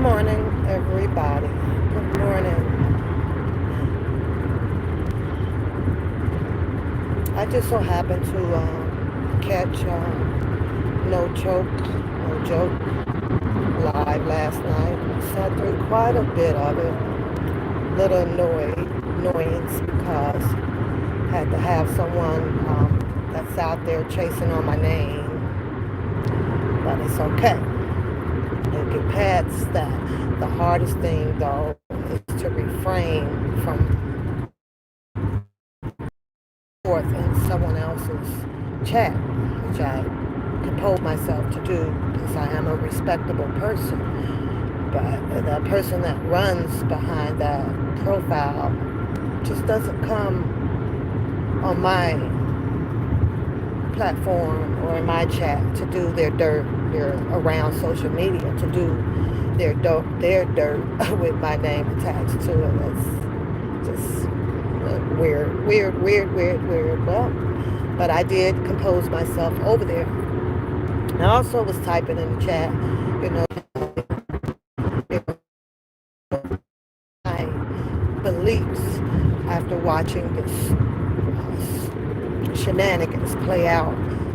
morning, everybody. Good morning. I just so happened to catch No Choke, No Joke live last night. Sat through quite a bit of it. Little annoyance because had to have someone that's out there chasing on my name, but it's okay. We'll get past that. The hardest thing, though, is to refrain from forth in someone else's chat, which I compose myself to do because I am a respectable person. But the person that runs behind that profile just doesn't come on my platform or in my chat to do their dirt. They're around social media to do their dirt with my name attached to it. It's just weird. Well, but I did compose myself over there. I also was typing in the chat, you know, my beliefs after watching this shenanigans play out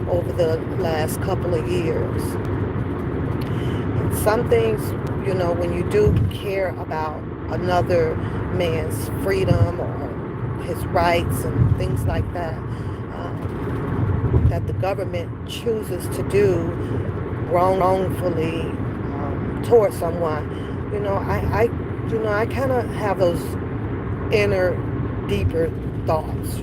over the last couple of years. And some things, when you do care about another man's freedom or his rights and things like that, that the government chooses to do wrongfully towards someone, I kind of have those inner, deeper thoughts,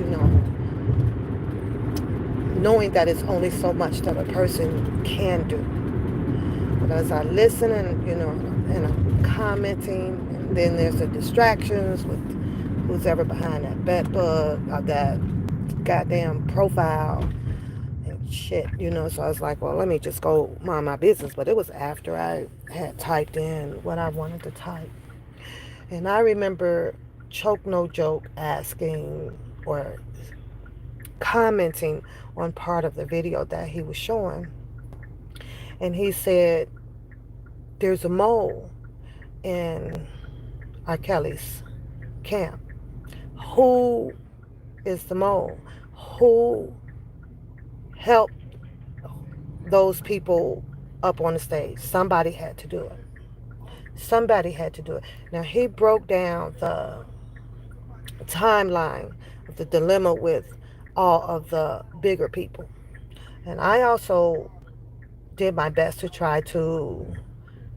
knowing that it's only so much that a person can do. But as I listen and I'm commenting, and then there's the distractions with who's ever behind that bed bug or that goddamn profile and shit, So I was like, well, let me just go mind my business. But it was after I had typed in what I wanted to type. And I remember Choke No Joke asking or commenting on part of the video that he was showing. And he said, there's a mole in R.Kelly's camp. Who is the mole? Who helped those people up on the stage? Somebody had to do it. Somebody had to do it. Now, he broke down the timeline of the dilemma with all of the bigger people. And I also did my best to try to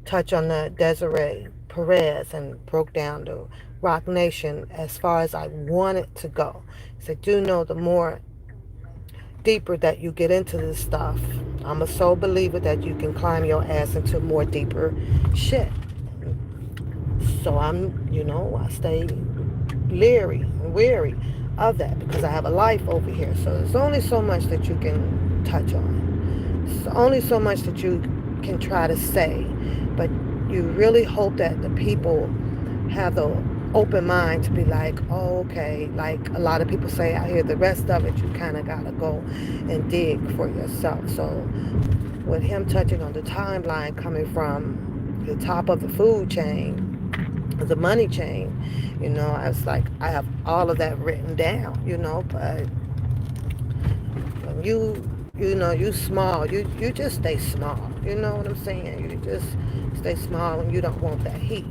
touch on the Desiree Perez and broke down the Rock Nation as far as I wanted to go. So I do know the more deeper that you get into this stuff, I'm a soul believer that you can climb your ass into more deeper shit. So I stay leery and weary of that because I have a life over here. So there's only so much that you can touch on. There's only so much that you can try to say. But you really hope that the people have the open mind to be like, oh, okay, like a lot of people say out here, the rest of it, you kind of got to go and dig for yourself. So with him touching on the timeline coming from the top of the food chain, the money chain, I was like, I have all of that written down, but when you small, you just stay small, you know what I'm saying? You just stay small and you don't want that heat.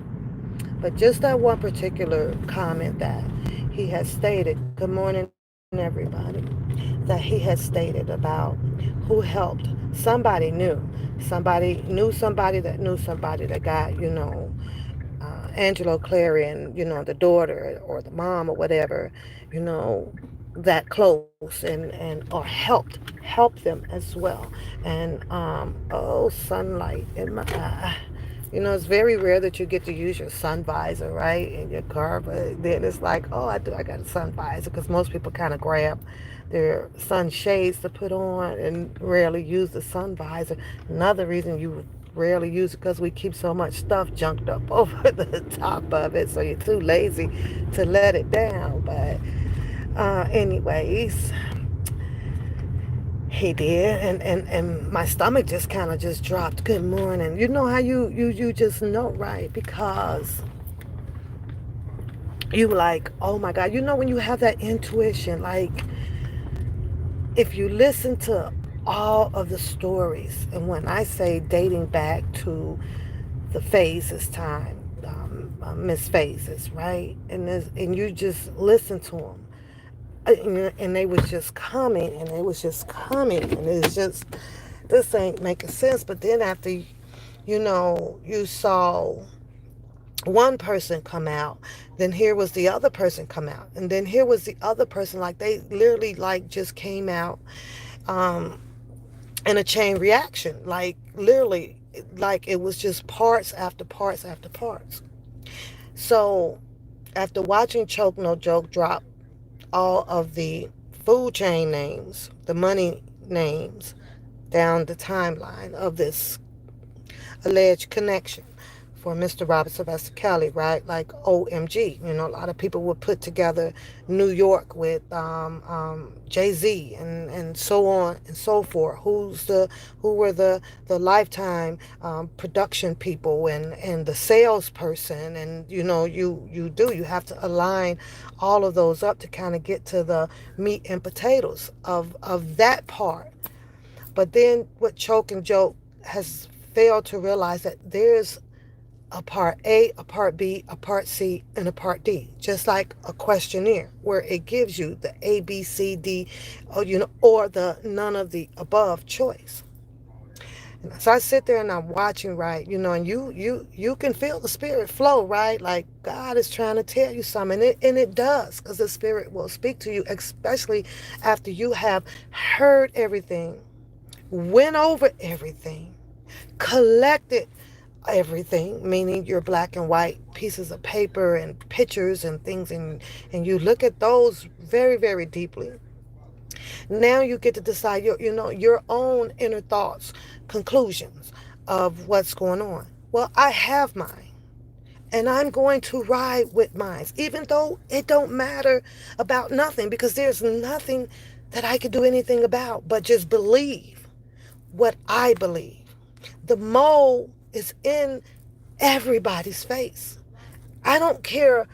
But just that one particular comment that he has stated, good morning everybody, that he has stated about who helped. Somebody that knew somebody that got, Angelo Clary and, the daughter or the mom or whatever, you know, that close and or help them as well. And sunlight in my eye. It's very rare that you get to use your sun visor, right, in your car. But then it's like, oh, I got a sun visor because most people kind of grab their sun shades to put on and rarely use the sun visor. Another reason you rarely use it because we keep so much stuff junked up over the top of it, so you're too lazy to let it down. But anyways, He did, and my stomach just kind of just dropped. Good morning. You know how you just know, right? Because you like, oh my God. You know when you have that intuition, like if you listen to all of the stories, and when I say dating back to the phases time, Miss Phases, right? And you just listen to them, and they was just coming, and they was just coming, and it's just this ain't making sense. But then after, you saw one person come out, then here was the other person come out, and then here was the other person, like they literally like just came out, um, in a chain reaction, like literally, like it was just parts after parts after parts. So after watching Choke No Joke drop all of the food chain names, the money names, down the timeline of this alleged connection for Mr. Robert Sylvester Kelly, right? Like OMG, a lot of people would put together New York with Jay Z and so on and so forth. Who were the Lifetime production people and the salesperson, and you have to align all of those up to kind of get to the meat and potatoes of that part. But then what Choke and Joke has failed to realize, that there's a part A, a part B, a part C, and a part D. Just like a questionnaire where it gives you the A, B, C, D, or the none of the above choice. And so I sit there and I'm watching, right, and you can feel the spirit flow, right? Like God is trying to tell you something, and it does, because the spirit will speak to you, especially after you have heard everything, went over everything, collected everything, meaning your black and white pieces of paper and pictures and things, and you look at those very, very deeply. Now you get to decide your own inner thoughts, conclusions of what's going on. Well, I have mine, and I'm going to ride with mine, even though it don't matter about nothing, because there's nothing that I could do anything about but just believe what I believe. The mole is in everybody's face. I don't care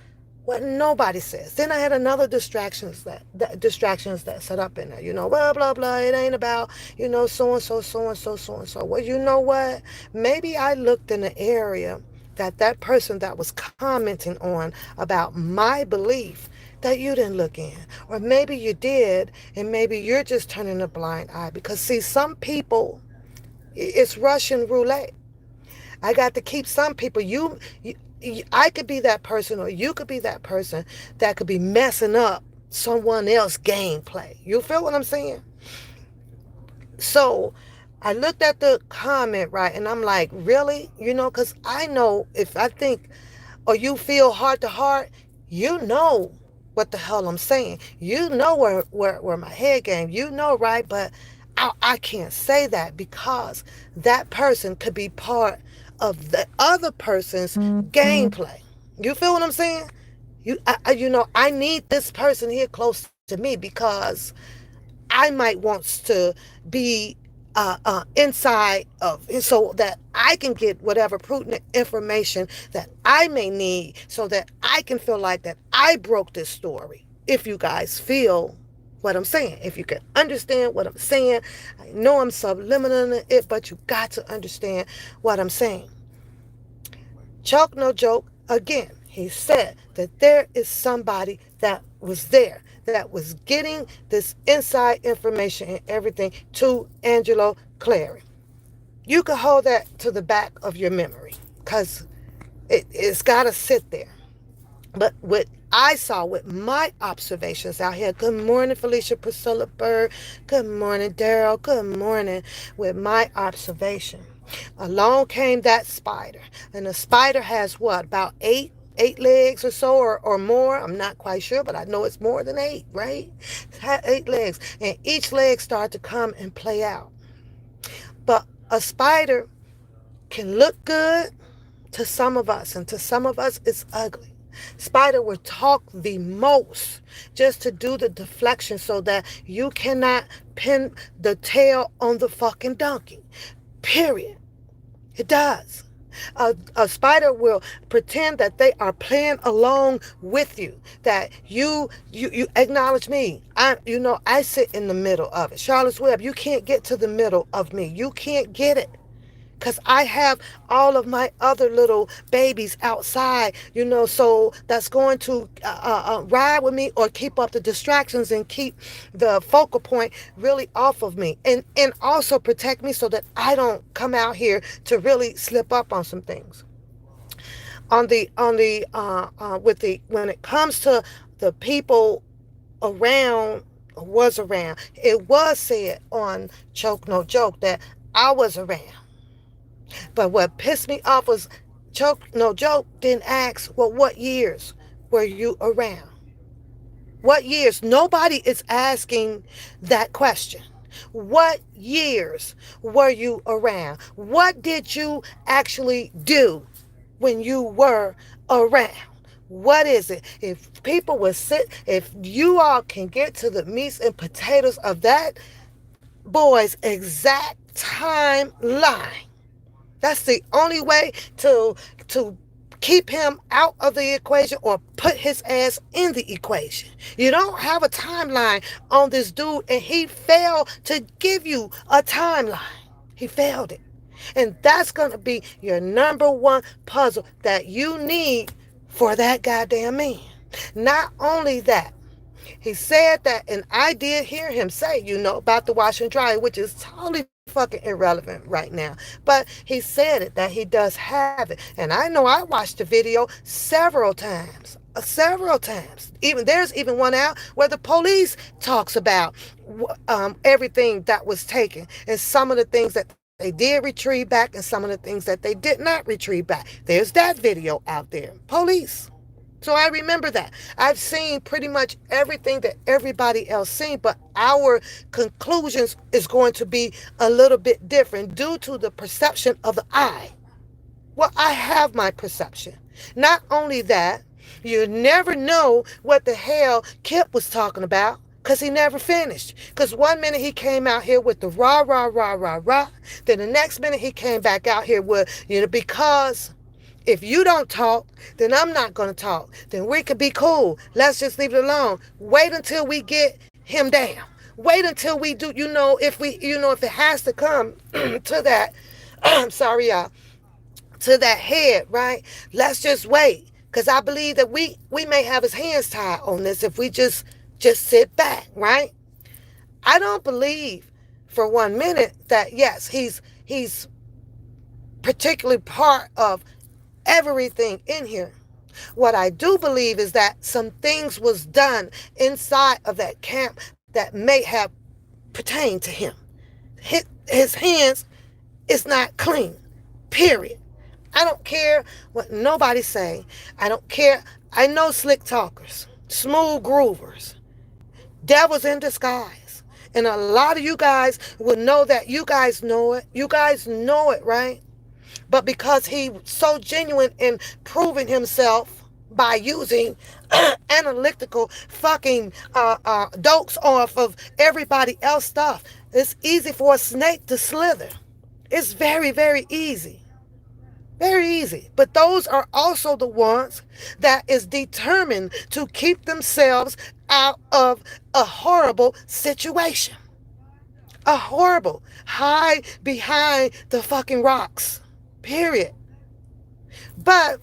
what nobody says. Then I had another distractions that set up in there. Blah blah blah. It ain't about so and so, so and so, so and so. Well, you know what? Maybe I looked in the area that person that was commenting on about my belief, that you didn't look in, or maybe you did, and maybe you're just turning a blind eye, because see, some people, it's Russian roulette. I got to keep some people. I could be that person, or you could be that person that could be messing up someone else's gameplay. You feel what I'm saying? So I looked at the comment, right, and I'm like, really? Because I know if I think, or you feel heart to heart, you know what the hell I'm saying. You know where my head game, right? But I can't say that, because that person could be part of the other person's gameplay. You feel what I'm saying? I need this person here close to me, because I might want to be inside of, so that I can get whatever prudent information that I may need, so that I can feel like that I broke this story. If you guys feel what I'm saying, if you can understand what I'm saying, I know I'm subliminal it, but you got to understand what I'm saying. Choke no joke again. He said that there is somebody that was there, that was getting this inside information and everything to Angelo Clary. You can hold that to the back of your memory, because it's got to sit there. But what I saw with my observations out here, good morning, Felicia Priscilla Bird. Good morning, Daryl. Good morning. With my observation, along came that spider. And the spider has what, about eight legs or so, or more. I'm not quite sure, but I know it's more than eight, right? It had 8 legs. And each leg started to come and play out. But a spider can look good to some of us, and to some of us it's ugly. Spider will talk the most just to do the deflection so that you cannot pin the tail on the fucking donkey. Period. It does. A spider will pretend that they are playing along with you. That you acknowledge me. I sit in the middle of it. Charlotte's Web, you can't get to the middle of me. You can't get it. Because I have all of my other little babies outside, so that's going to ride with me or keep up the distractions and keep the focal point really off of me. And also protect me so that I don't come out here to really slip up on some things. When it comes to the people around, was around, it was said on Choke No Joke that I was around. But what pissed me off was Choke No Joke didn't ask, well, what years were you around? What years? Nobody is asking that question. What years were you around? What did you actually do when you were around? What is it? If people would sit, if you all can get to the meats and potatoes of that boy's exact timeline, that's the only way to keep him out of the equation or put his ass in the equation. You don't have a timeline on this dude, and he failed to give you a timeline. He failed it. And that's going to be your number one puzzle that you need for that goddamn man. Not only that, he said that, and I did hear him say, about the wash and dry, which is totally fucking irrelevant right now. But he said it, that he does have it. And I know I watched the video several times. Several times. There's even one out where the police talks about everything that was taken and some of the things that they did retrieve back and some of the things that they did not retrieve back. There's that video out there. Police. So I remember that. I've seen pretty much everything that everybody else seen, but our conclusions is going to be a little bit different due to the perception of the eye. Well, I have my perception. Not only that, you never know what the hell Kip was talking about because he never finished. Because one minute he came out here with the rah, rah, rah, rah, rah. Then the next minute he came back out here with, because if you don't talk, then I'm not going to talk. Then we could be cool. Let's just leave it alone. Wait until we get him down. Wait until we do, if it has to come to that, I'm sorry, y'all, to that head, right? Let's just wait. Because I believe that we may have his hands tied on this if we just sit back, right? I don't believe for 1 minute that, yes, he's particularly part of everything in here. What I do believe is that some things was done inside of that camp that may have pertained to him. His hands is not clean. Period. I don't care what nobody say. I don't care. I know slick talkers, smooth groovers, devils in disguise. And a lot of you guys will know that. You guys know it. You guys know it, right? But because he so genuine in proving himself by using analytical fucking dokes off of everybody else stuff, it's easy for a snake to slither. It's very, very easy. Very easy. But those are also the ones that is determined to keep themselves out of a horrible situation. A horrible. Hide behind the fucking rocks. Period. But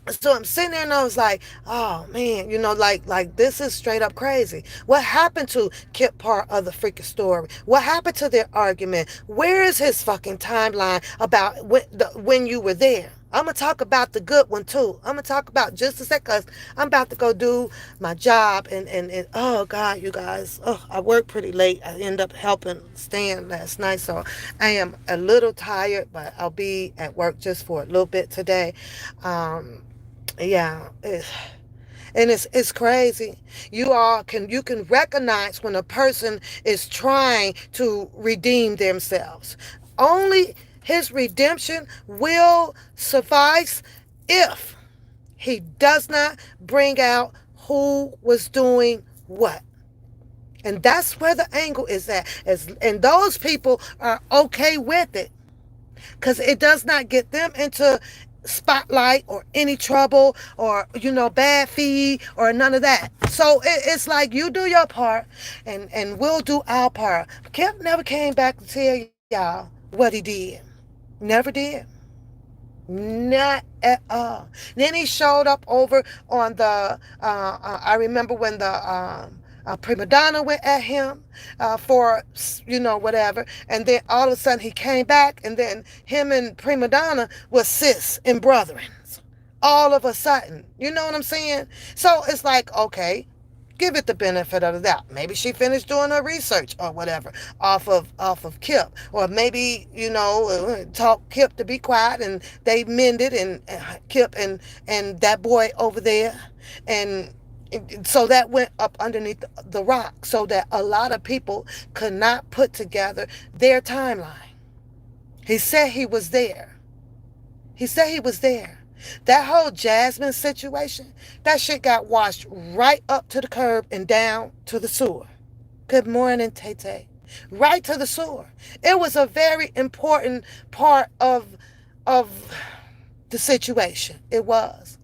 so I'm sitting there and I was like, oh man, like this is straight up crazy. What happened to Kip part of the freaking story? What happened to their argument? Where is his fucking timeline about when you were there? I'm going to talk about the good one too. I'm going to talk about just a sec because I'm about to go do my job and oh God, you guys, I work pretty late. I end up helping Stan last night. So I am a little tired, but I'll be at work just for a little bit today. Yeah, and it's crazy. You can recognize when a person is trying to redeem themselves. Only his redemption will suffice if He does not bring out who was doing what. And that's where the angle is at. And those people are okay with it because it does not get them into spotlight or any trouble or bad feed or none of that. So it's like you do your part and we'll do our part. Kemp never came back to tell y'all what he did. Never did. Not at all. Then he showed up over on I remember when the prima donna went at him for, whatever. And then all of a sudden he came back, and then him and prima donna was sis and brethren. All of a sudden. You know what I'm saying? So it's like, okay, give it the benefit of the doubt. Maybe she finished doing her research or whatever off of Kip, or maybe taught Kip to be quiet, and they mended, and Kip and that boy over there, and so that went up underneath the rock, so that a lot of people could not put together their timeline. He said he was there. He said he was there. That whole Jasmine situation, that shit got washed right up to the curb and down to the sewer. Good morning, Tay. Right to the sewer. It was a very important part of the situation. It was.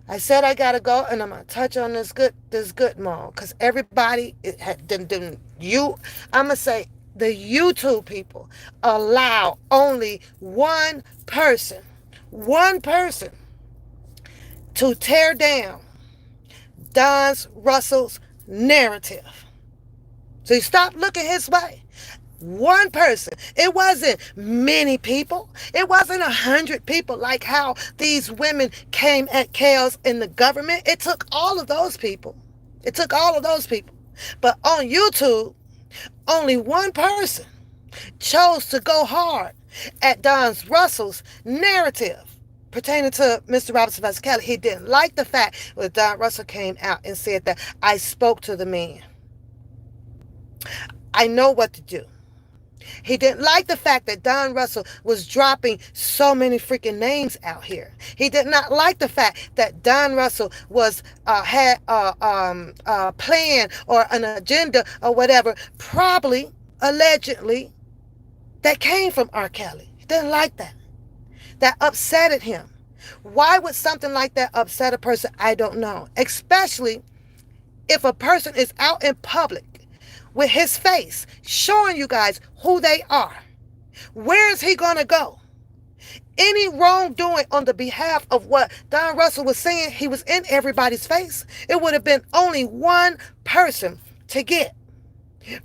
I said I gotta go, and I'm gonna touch on this good mall, because everybody I'm gonna say the YouTube people allow only one person to tear down Don Russell's narrative. So you stop looking his way. One person. It wasn't many people. It wasn't 100 people like how these women came at chaos in the government. It took all of those people. It took all of those people. But on YouTube, only one person chose to go hard at Don Russell's narrative pertaining to Mr. Robinson vs. Kelly. He didn't like the fact that Don Russell came out and said that I spoke to the man. I know what to do. He didn't like the fact that Don Russell was dropping so many freaking names out here. He did not like the fact that Don Russell had a plan or an agenda or whatever, probably, allegedly, that came from R.kelly. He didn't like that. That upsetted him. Why would something like that upset a person? I don't know. Especially if a person is out in public with his face showing you guys who they are. Where is he going to go? Any wrongdoing on the behalf of what Don Russell was saying, he was in everybody's face. It would have been only one person to get.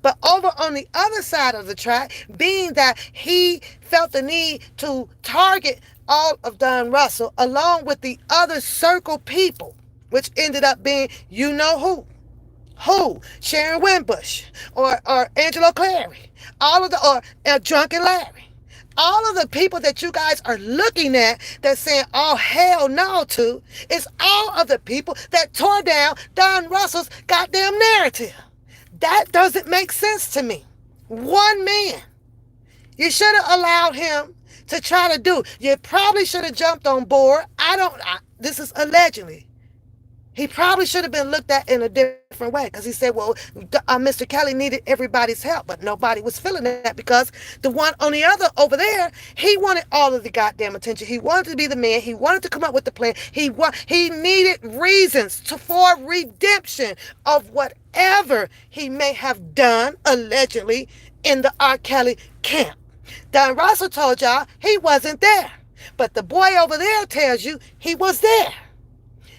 But over on the other side of the track, being that he felt the need to target all of Don Russell along with the other circle people, which ended up being you know who. Sharon Wimbush or Angelo Clary, or Drunken Larry. All of the people that you guys are looking at that's saying, oh, hell no to, is all of the people that tore down Don Russell's goddamn narrative. That doesn't make sense to me. One man. You should have allowed him to try to do. You probably should have jumped on board. This is allegedly. He probably should have been looked at in a different way, because he said, well, Mr. Kelly needed everybody's help, but nobody was feeling that, because the one on the other over there, he wanted all of the goddamn attention. He wanted to be the man. He wanted to come up with the plan. He needed reasons for redemption of whatever he may have done, allegedly, in the R. Kelly camp. Don Russell told y'all he wasn't there, but the boy over there tells you he was there.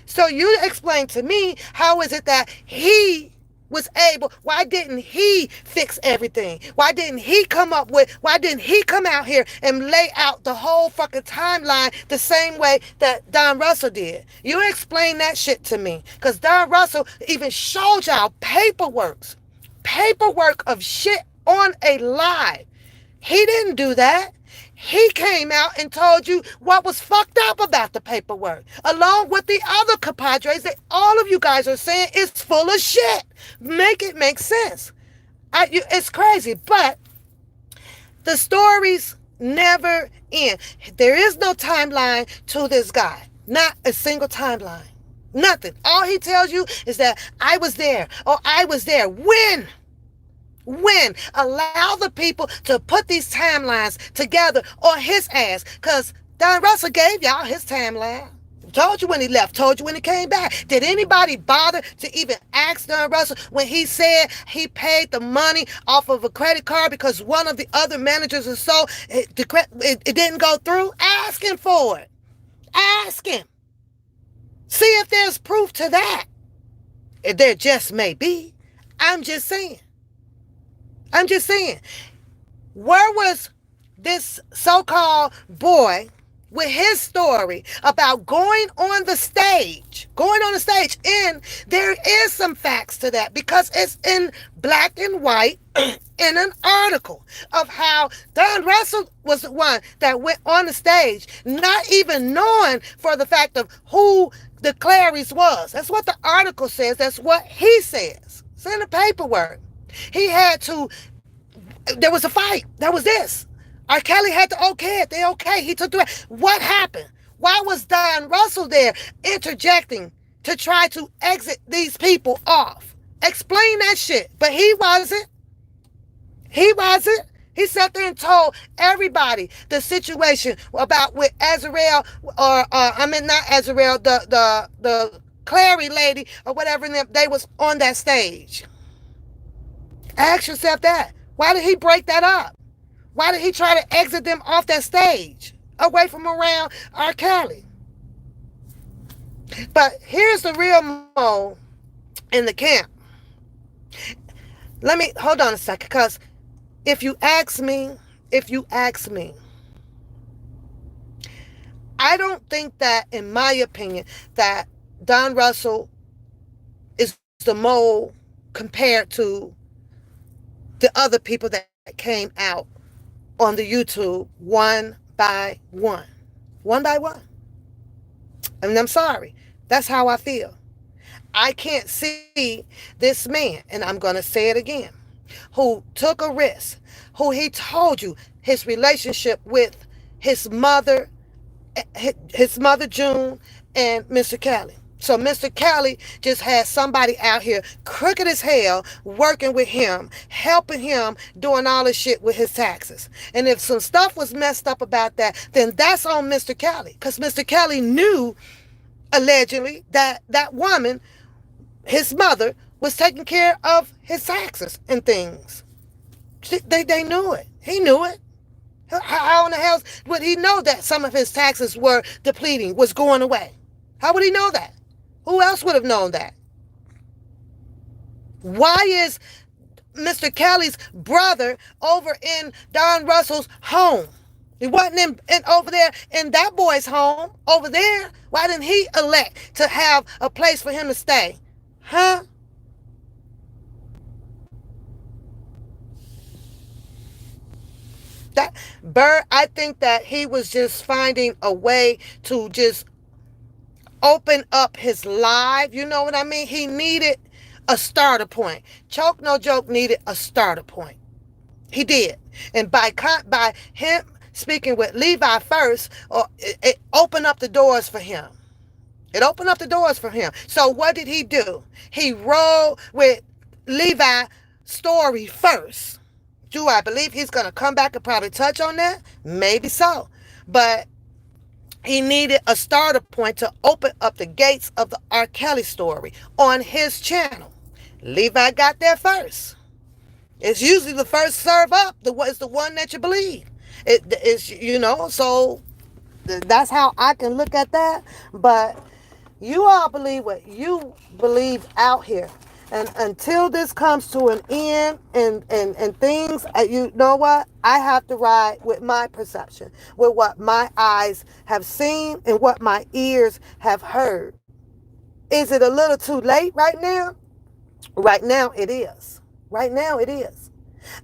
So you explain to me, how is it that he was able, why didn't he fix everything? Why didn't he come out here and lay out the whole fucking timeline the same way that Don Russell did? You explain that shit to me. Because Don Russell even showed y'all paperwork of shit on a live. He didn't do that. He came out and told you what was fucked up about the paperwork, along with the other compadres that all of you guys are saying is full of shit. Make it make sense. It's crazy, but the stories never end. There is no timeline to this guy. Not a single timeline. Nothing. All he tells you is that I was there or I was there. When? When? Allow the people to put these timelines together on his ass. Because Don Russell gave y'all his timeline. Told you when he left, told you when he came back. Did anybody bother to even ask Don Russell when he said he paid the money off of a credit card because one of the other managers or so, it didn't go through? Ask him for it. Ask him. See if there's proof to that. There just may be. I'm just saying. I'm just saying. Where was this so-called boy with his story about going on the stage? Going on the stage. And there is some facts to that because it's in black and white in an article of how Don Russell was the one that went on the stage, not even knowing for the fact of who the Clary's was. That's what the article says. That's what he says. It's in the paperwork. He had to, there was a fight. That was this. R.Kelly had to okay it. They okay. He took the, what happened? Why was Don Russell there interjecting to try to exit these people off? Explain that shit. But he wasn't. He wasn't. He sat there and told everybody the situation about with Azrael, or I mean not Azrael, the Clary lady or whatever. They was on that stage. Ask yourself that. Why did he break that up? Why did he try to exit them off that stage, away from around R. Kelly? But here's the real mo in the camp. Let me hold on a second, because if you ask me, I don't think that, in my opinion, that Don Russell is the mole compared to the other people that came out on the YouTube one by one. One by one. And I'm sorry. That's how I feel. I can't see this man, and I'm going to say it again, who took a risk, who he told you his relationship with his mother June, and Mr. Kelly. So Mr. Kelly just had somebody out here crooked as hell working with him, helping him, doing all this shit with his taxes. And if some stuff was messed up about that, then that's on Mr. Kelly. Because Mr. Kelly knew, allegedly, that that woman, his mother, was taking care of his taxes and things. They knew it. He knew it. How in the hell would he know that some of his taxes were depleting, was going away? How would he know that? Who else would have known that? Why is Mr. Kelly's brother over in Don Russell's home? He wasn't in over there in that boy's home over there. Why didn't he elect to have a place for him to stay? Huh? That Bird, I think that he was just finding a way to just open up his live. You know what I mean? He needed a starter point. Choke No Joke needed a starter point. He did. And by him speaking with Levi first, it opened up the doors for him. It opened up the doors for him. So what did he do? He rolled with Levi's story first. Do I believe he's going to come back and probably touch on that? Maybe so. But he needed a starter point to open up the gates of the R. Kelly story on his channel. Levi got there first. It's usually the first serve up. It's the one that you believe. It's, so that's how I can look at that. But you all believe what you believe out here. And until this comes to an end and things, you know what? I have to ride with my perception, with what my eyes have seen and what my ears have heard. Is it a little too late right now? Right now it is. Right now it is.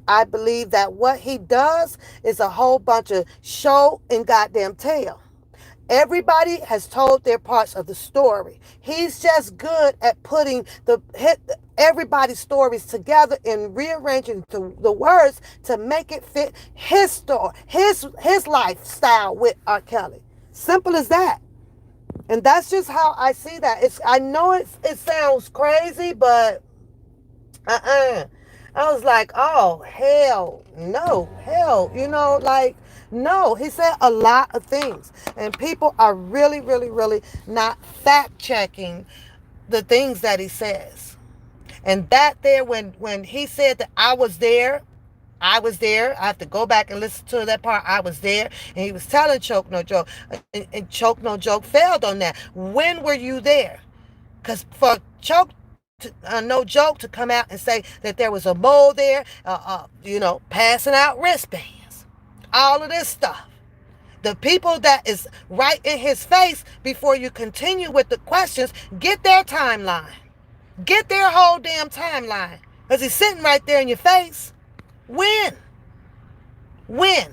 I believe that what he does is a whole bunch of show and goddamn tell. Everybody has told their parts of the story. He's just good at putting everybody's stories together and rearranging the words to make it fit his story, his lifestyle with R. Kelly. Simple as that. And that's just how I see that. I know it sounds crazy, but uh-uh. I was like, oh, hell no. Hell, like, no. He said a lot of things. And people are really, really, really not fact checking the things that he says. And that there, when he said that I was there. I have to go back and listen to that part. I was there, and he was telling Choke No Joke, and Choke No Joke failed on that. When were you there? Because for Choke No Joke to come out and say that there was a mole there, passing out wristbands, all of this stuff. The people that is right in his face before you continue with the questions, get their timeline. Get their whole damn timeline. Because he's sitting right there in your face. When? When?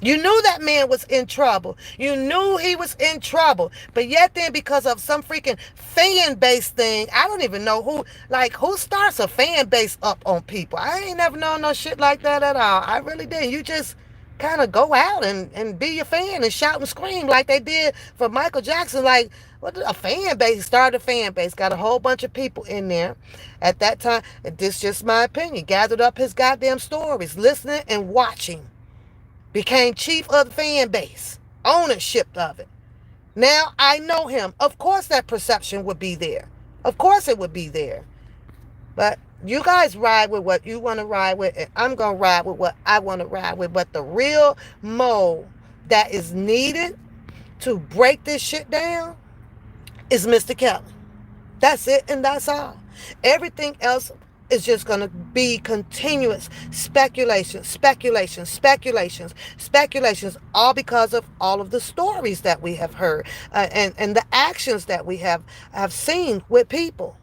You knew that man was in trouble. You knew he was in trouble. But yet then, because of some freaking fan base thing, I don't even know who starts a fan base up on people. I ain't never known no shit like that at all. I really didn't. You just kind of go out and be your fan and shout and scream like they did for Michael Jackson. Like, what a fan base, started a fan base, got a whole bunch of people in there at that time. And this is just my opinion. Gathered up his goddamn stories, listening and watching. Became chief of the fan base, ownership of it. Now I know him. Of course that perception would be there. Of course it would be there. But you guys ride with what you want to ride with, and I'm going to ride with what I want to ride with. But the real mold that is needed to break this shit down is Mr. Kelly. That's it, and that's all. Everything else is just going to be continuous speculations, all because of all of the stories that we have heard, and the actions that we have seen with people.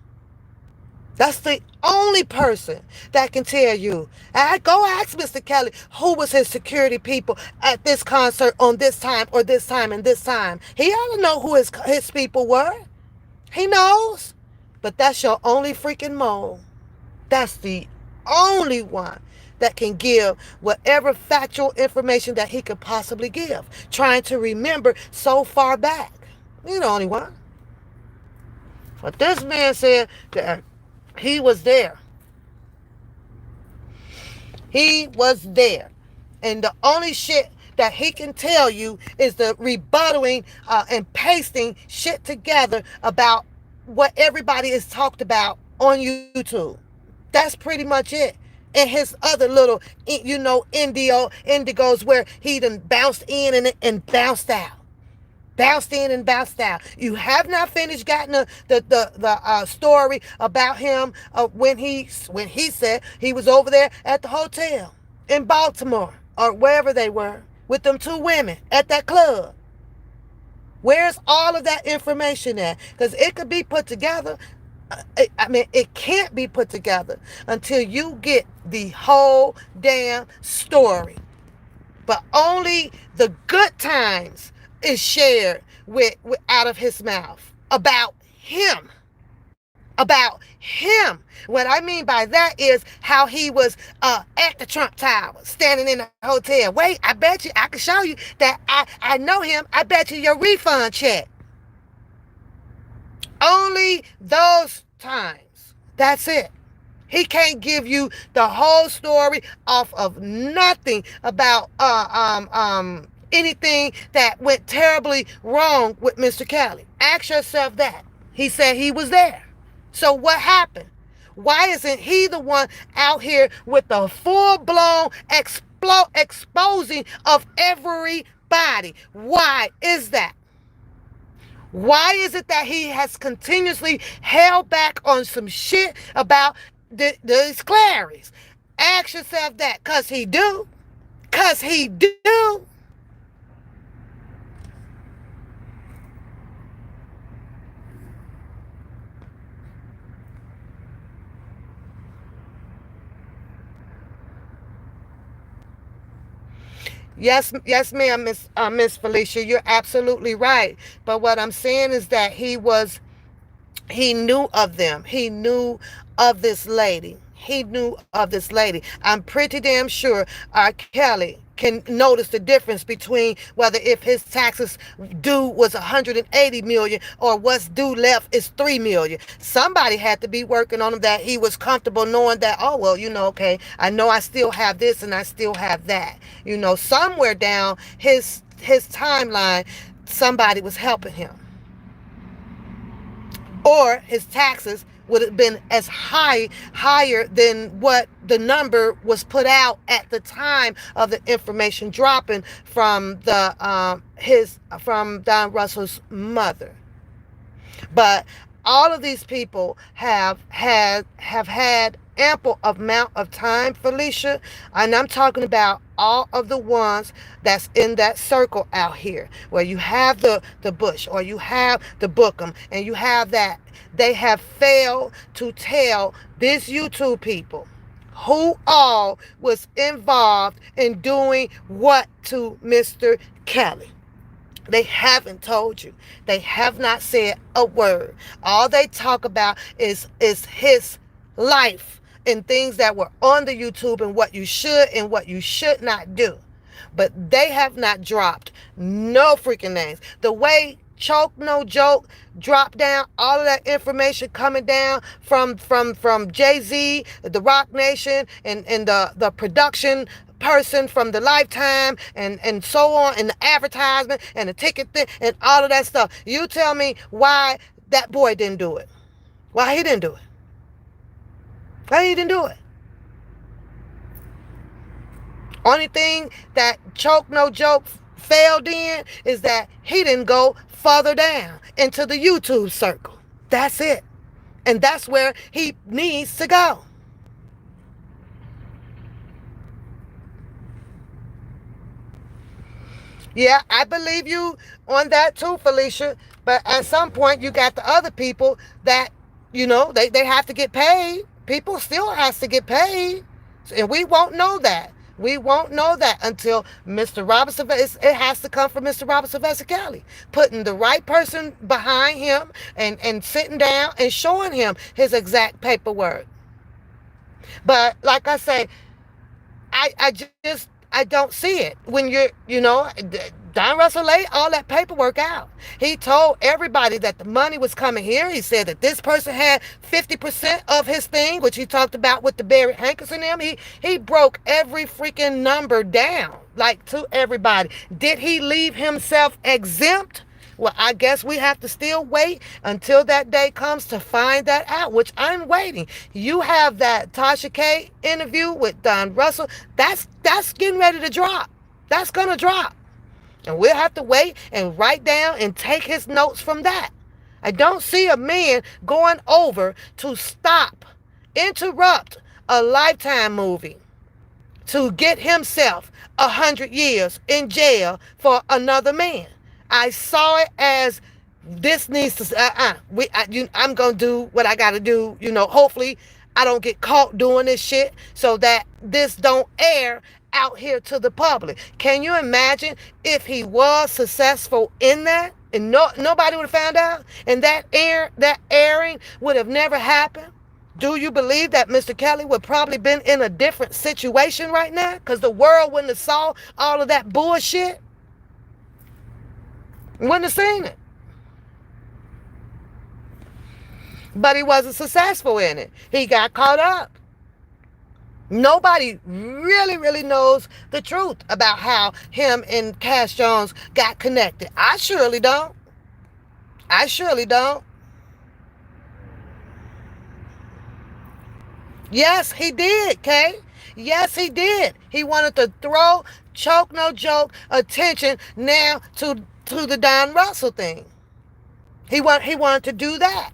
That's the only person that can tell you. I go ask Mr. Kelly who was his security people at this concert on this time or this time and this time. He ought to know who his people were. He knows. But that's your only freaking mole. That's the only one that can give whatever factual information that he could possibly give. Trying to remember so far back. You're the only one. But this man said that he was there. He was there. And the only shit that he can tell you is the rebuttaling and pasting shit together about what everybody has talked about on YouTube. That's pretty much it. And his other little, indigos where he done bounced in and bounced out. Bounced in and bounced out. You have not finished getting the story about him when he said he was over there at the hotel in Baltimore or wherever they were with them two women at that club. Where's all of that information at? Because it could be put together. It can't be put together until you get the whole damn story. But only the good times is shared with out of his mouth about him. About him. What I mean by that is how he was at the Trump Tower, standing in the hotel. Wait, I bet you I can show you that I know him. I bet you your refund check. Only those times. That's it. He can't give you the whole story off of nothing about anything that went terribly wrong with Mr. Kelly. Ask yourself that. He said he was there. So what happened? Why isn't he the one out here with the full-blown exposing of everybody? Why is that? Why is it that he has continuously held back on some shit about these Clarys? Ask yourself that. Because he do. Because he do. Yes, ma'am, Miss Felicia. You're absolutely right. But what I'm saying is that he knew of them. He knew of this lady. He knew of this lady. I'm pretty damn sure R. Kelly can notice the difference between whether if his taxes due was 180 million or what's due left is 3 million. Somebody had to be working on him that he was comfortable knowing that, oh well, okay, I know I still have this and I still have that. Somewhere down his timeline, somebody was helping him, or his taxes would have been as higher than what the number was put out at the time of the information dropping from from Don Russell's mother. But all of these people have had ample amount of time, Felicia, and I'm talking about all of the ones that's in that circle out here, where you have the Bush, or you have the Bookham, and you have that. They have failed to tell these YouTube people who all was involved in doing what to Mr. Kelly. They haven't told you. They have not said a word. All they talk about is his life and things that were on the YouTube and what you should and what you should not do. But they have not dropped no freaking names. The way Choke No Joke dropped down all of that information coming down from Jay-Z, the Rock Nation, and the production person from the Lifetime and so on, and the advertisement and the ticket thing and all of that stuff. You tell me why that boy didn't do it. Why he didn't do it. Why he didn't do it. Only thing that Choke No Joke failed in is that he didn't go further down into the YouTube circle. That's it. And that's where he needs to go. Yeah, I believe you on that too, Felicia. But at some point, you got the other people that, they have to get paid. People still has to get paid. And we won't know that. We won't know that until Mr. Robinson. It has to come from Mr. Robert Sylvester Kelly, putting the right person behind him and sitting down and showing him his exact paperwork. But like I say, I don't see it when Don Russell laid all that paperwork out. He told everybody that the money was coming here. He said that this person had 50% of his thing, which he talked about with the Barry Hankins and them. He broke every freaking number down, like, to everybody. Did he leave himself exempt? Well, I guess we have to still wait until that day comes to find that out, which I'm waiting. You have that Tasha K interview with Don Russell. That's getting ready to drop. That's going to drop. And we'll have to wait and write down and take his notes from that. I don't see a man going over to interrupt a Lifetime movie to get himself 100 years in jail for another man. I saw it as this needs to, I'm going to do what I got to do. Hopefully I don't get caught doing this shit so that this don't air out here to the public. Can you imagine if he was successful in that and nobody would have found out, and that airing would have never happened? Do you believe that Mr. Kelly would probably been in a different situation right now because the world wouldn't have saw all of that bullshit? Wouldn't have seen it. But he wasn't successful in it. He got caught up. Nobody really knows the truth about how him and Cash Jones got connected. I surely don't. Yes, he did, Kay. Yes, he did. He wanted to throw Choke No Joke attention now to the Don Russell thing. He wanted to do that.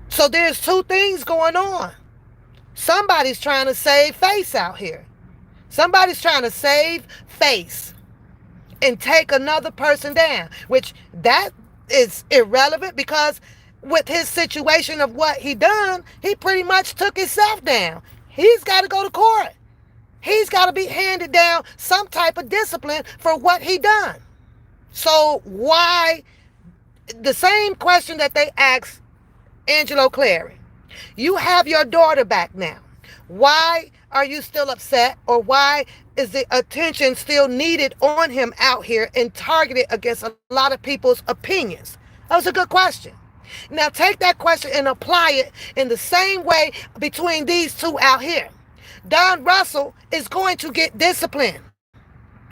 So there's two things going on. Somebody's trying to save face out here. Somebody's trying to save face and take another person down, which that is irrelevant because with his situation of what he done, he pretty much took himself down. He's got to go to court. He's got to be handed down some type of discipline for what he done. So why, the same question that they asked Angelo Clary, you have your daughter back now. Why are you still upset, or why is the attention still needed on him out here and targeted against a lot of people's opinions? That was a good question. Now take that question and apply it in the same way between these two out here. Don Russell is going to get disciplined.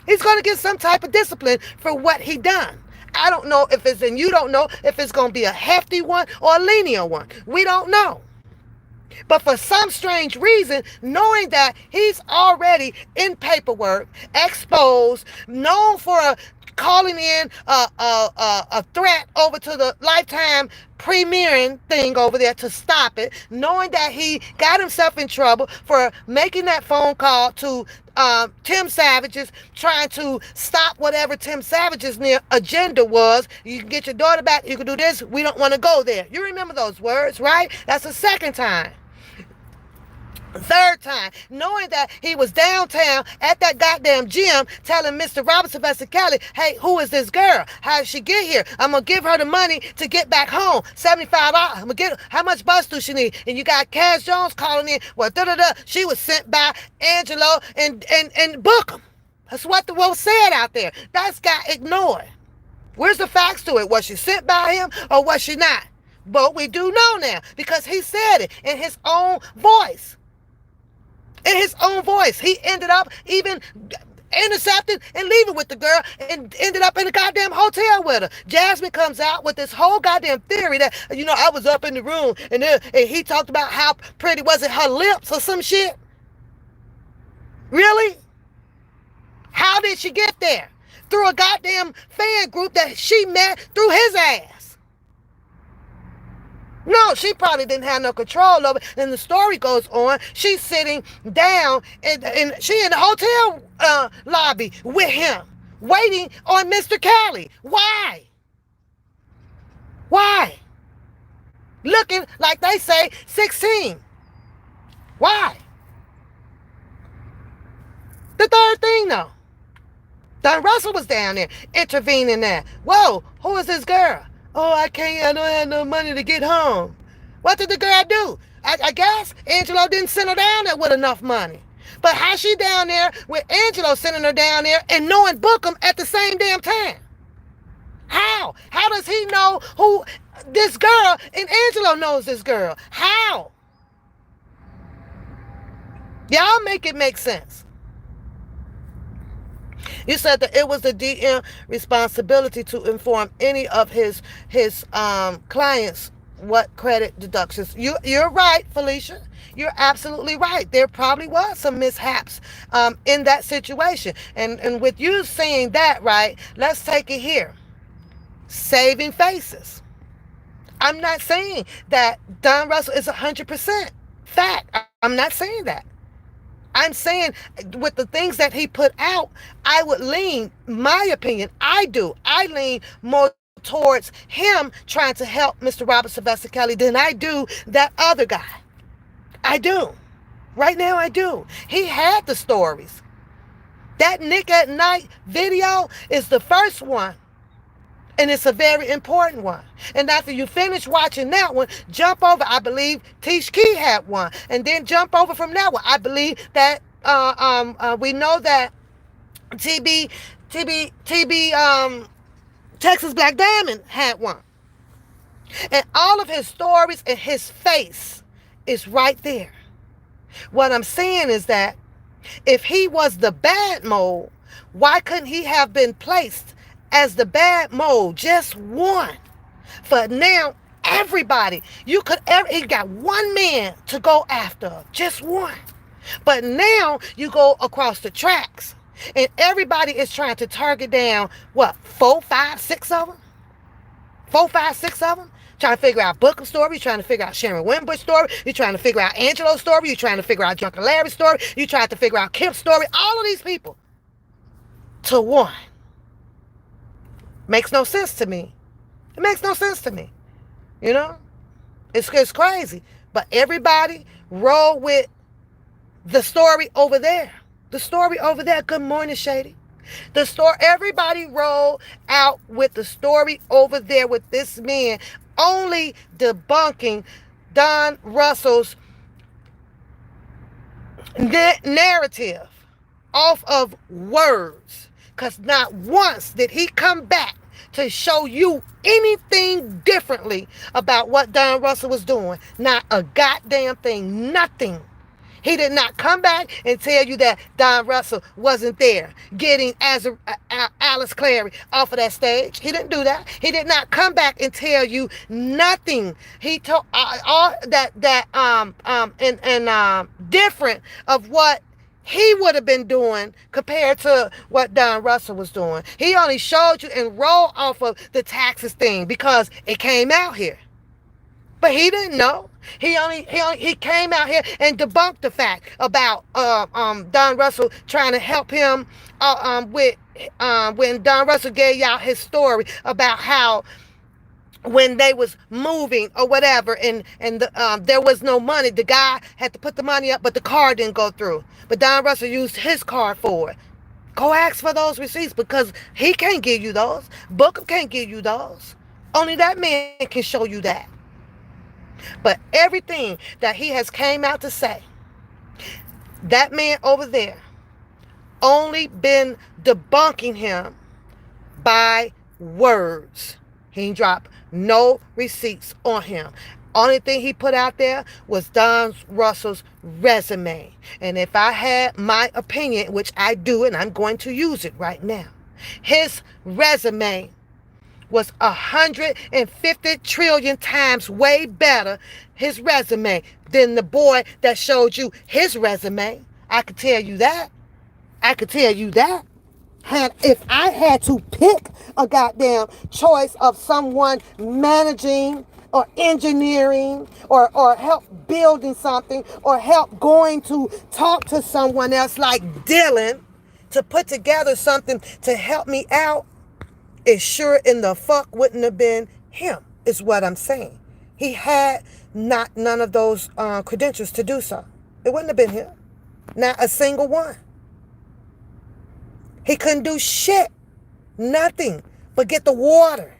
He's going to get some type of discipline for what he done. I don't know if it's, and you don't know if it's going to be a hefty one or a lenient one. We don't know. But for some strange reason, knowing that he's already in paperwork, exposed, known for calling in a threat over to the Lifetime premiering thing over there to stop it, knowing that he got himself in trouble for making that phone call to Tim Savage's, trying to stop whatever Tim Savage's agenda was. You can get your daughter back, you can do this, we don't want to go there. You remember those words, right? That's the second time. Third time, knowing that he was downtown at that goddamn gym telling Mr. R.kelly, hey, who is this girl? How did she get here? I'm going to give her the money to get back home. $75. I'm going to get her. How much bus do she need? And you got Cass Jones calling in. Well, she was sent by Angelo and Bookham. That's what was said out there. That's got ignored. Where's the facts to it? Was she sent by him or was she not? But we do know now because he said it in his own voice. In his own voice, he ended up even intercepting and leaving with the girl and ended up in a goddamn hotel with her. Jasmine comes out with this whole goddamn theory that, I was up in the room and he talked about how pretty, was it her lips or some shit? Really? How did she get there? Through a goddamn fan group that she met through his ass. No, she probably didn't have no control over it. And the story goes on, she's sitting down and she in the hotel lobby with him, waiting on Mr. Kelly. Why? Why? Looking like they say 16. Why? The third thing though, Don Russell was down there intervening there. Whoa, who is this girl? Oh, I don't have no money to get home. What did the girl do? I guess Angelo didn't send her down there with enough money. But how she down there with Angelo sending her down there and knowing Bookham at the same damn time? How? How does he know who this girl and Angelo knows this girl? How? Y'all make it make sense. You said that it was the DM responsibility to inform any of his clients what credit deductions. You're right, Felicia. You're absolutely right. There probably was some mishaps in that situation. And with you saying that, right, let's take it here. Saving faces. I'm not saying that Don Russell is 100% fact. I'm not saying that. I'm saying with the things that he put out, I would lean, my opinion, I lean more towards him trying to help Mr. Robert Sylvester Kelly than I do that other guy. I do. Right now I do. He had the stories. That Nick at Night video is the first one. And it's a very important one. And after you finish watching that one, jump over. I believe Tish Key had one. And then jump over from that one. I believe that we know that TB Texas Black Diamond had one. And all of his stories and his face is right there. What I'm saying is that if he was the bad mole, why couldn't he have been placed as the bad mole, just one? For now, everybody, he got one man to go after, just one. But now you go across the tracks and everybody is trying to target down, what, 4, 5, 6 of them? 4, 5, 6 of them? Trying to figure out Bookham's story. You're trying to figure out Sharon Winbush's story. You're trying to figure out Angelo's story. You're trying to figure out Drunken Larry's story. You're trying to figure out Kip's story. All of these people to one. Makes no sense to me. It makes no sense to me. You know? It's crazy. But everybody roll with the story over there. The story over there. Good morning, Shady. Everybody roll out with the story over there with this man only debunking Don Russell's narrative off of words. Because not once did he come back to show you anything differently about what Don Russell was doing. Not a goddamn thing. Nothing. He did not come back and tell you that Don Russell wasn't there getting Alice Clary off of that stage. He didn't do that. He did not come back and tell you nothing. He told all that different of what he would have been doing compared to what Don Russell was doing. He only showed you and rolled off of the taxes thing because it came out here. But he didn't know. He came out here and debunked the fact about Don Russell trying to help him with when Don Russell gave y'all his story about how when they was moving or whatever and there was no money, the guy had to put the money up, but the card didn't go through. But Don Russell used his card for it. Go ask for those receipts because he can't give you those. Booker can't give you those. Only that man can show you that. But everything that he has came out to say, that man over there only been debunking him by words. He ain't dropped no receipts on him. Only thing he put out there was Don Russell's resume. And if I had my opinion, which I do, and I'm going to use it right now, his resume was 150 trillion times way better, his resume, than the boy that showed you his resume. I could tell you that. I could tell you that. If I had to pick a goddamn choice of someone managing or engineering or help building something or help going to talk to someone else like Dylan to put together something to help me out, it sure in the fuck wouldn't have been him, is what I'm saying. He had none of those credentials to do so. It wouldn't have been him. Not a single one. He couldn't do shit. Nothing but get the water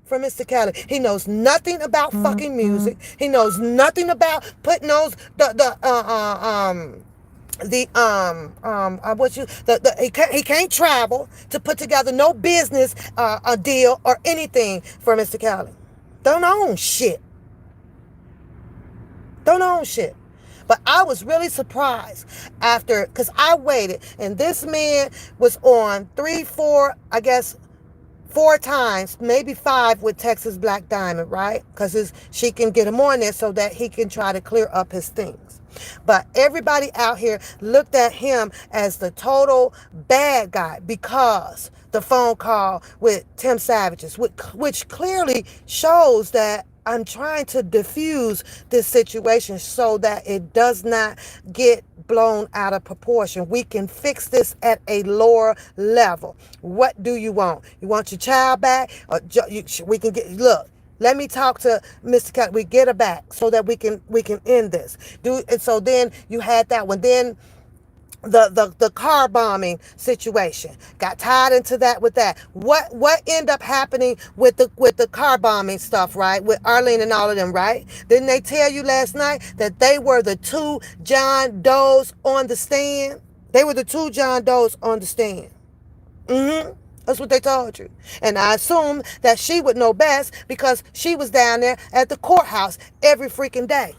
from Mr. Kelly. He knows nothing about fucking music. He knows nothing about putting those he can't travel to put together no business a deal or anything for Mr. Kelly. Don't own shit. Don't own shit. But I was really surprised after, because I waited, and this man was on 3, 4, I guess 4 times, maybe 5 with Texas Black Diamond, right? Because she can get him on there so that he can try to clear up his things. But everybody out here looked at him as the total bad guy because the phone call with Tim Savage's, which clearly shows that I'm trying to diffuse this situation so that it does not get blown out of proportion. We can fix this at a lower level. What do you want? You want your child back? Or we can get, look, let me talk to Mr. Kelly. We get her back so that we can end this. And so then you had that one. Then the car bombing situation, got tied into that with that. What ended up happening with the car bombing stuff, right? With Arlene and all of them, right? Didn't they tell you last night that they were the 2 John Does on the stand? They were the 2 John Does on the stand. That's what they told you. And I assume that she would know best because she was down there at the courthouse every freaking day.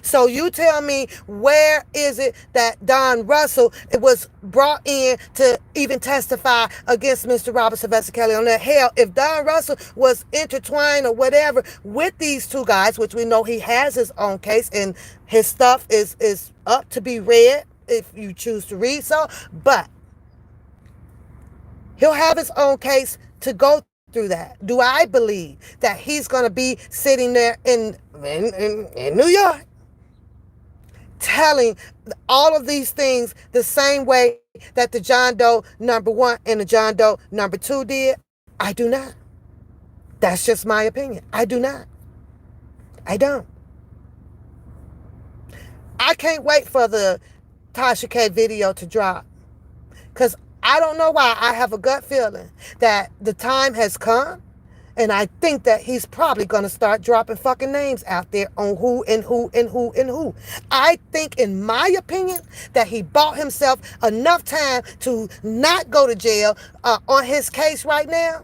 So you tell me, where is it that Don Russell was brought in to even testify against Mr. Robert Sylvester Kelly on that? Hell, if Don Russell was intertwined or whatever with these 2 guys, which we know he has his own case and his stuff is up to be read if you choose to read so, but he'll have his own case to go through that. Do I believe that he's going to be sitting there in New York telling all of these things the same way that the John Doe number 1 and the John Doe number 2 did? I do not. That's just my opinion. I do not. I don't. I can't wait for the Tasha K video to drop, because I don't know why I have a gut feeling that the time has come And I think that he's probably going to start dropping fucking names out there on who and who and who and who. I think, in my opinion, that he bought himself enough time to not go to jail on his case right now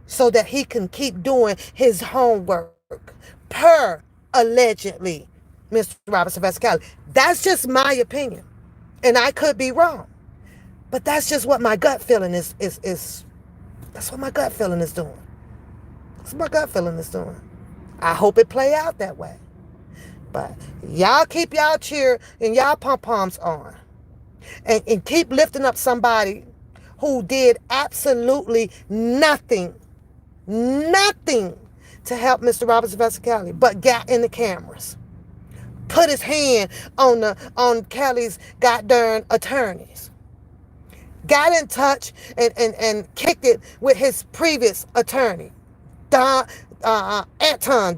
so that he can keep doing his homework per allegedly Mr. Robert Sylvester Kelly. That's just my opinion. And I could be wrong. But that's just what my gut feeling is that's what my gut feeling is doing. That's what my gut feeling is doing. I hope it play out that way. But y'all keep y'all cheer and y'all pom-poms on. And keep lifting up somebody who did absolutely nothing to help Mr. Robert Sylvester Kelly, but got in the cameras. Put his hand on Kelly's goddamn attorneys. Got in touch and kicked it with his previous attorney. Doug Anton,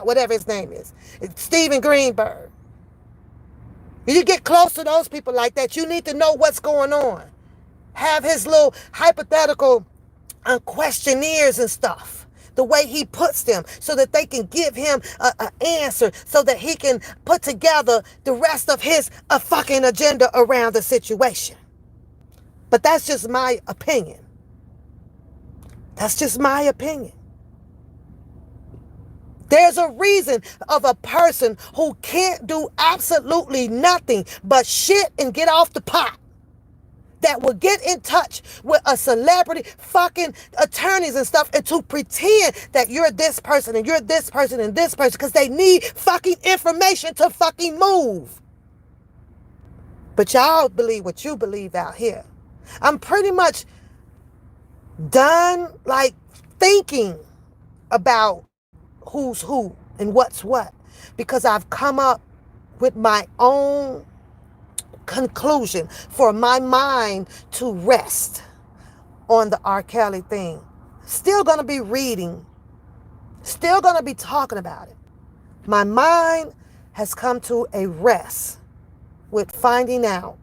whatever his name is. Stephen Greenberg. You get close to those people like that, you need to know what's going on. Have his little hypothetical questionnaires and stuff. The way he puts them so that they can give him an answer so that he can put together the rest of his fucking agenda around the situation. But that's just my opinion. That's just my opinion. There's a reason of a person who can't do absolutely nothing but shit and get off the pot, that will get in touch with a celebrity fucking attorneys and stuff and to pretend that you're this person and you're this person and this person because they need fucking information to fucking move. But y'all believe what you believe out here. I'm pretty much done like thinking about who's who and what's what, because I've come up with my own conclusion for my mind to rest on the R. Kelly thing. Still going to be reading, still going to be talking about it. My mind has come to a rest with finding out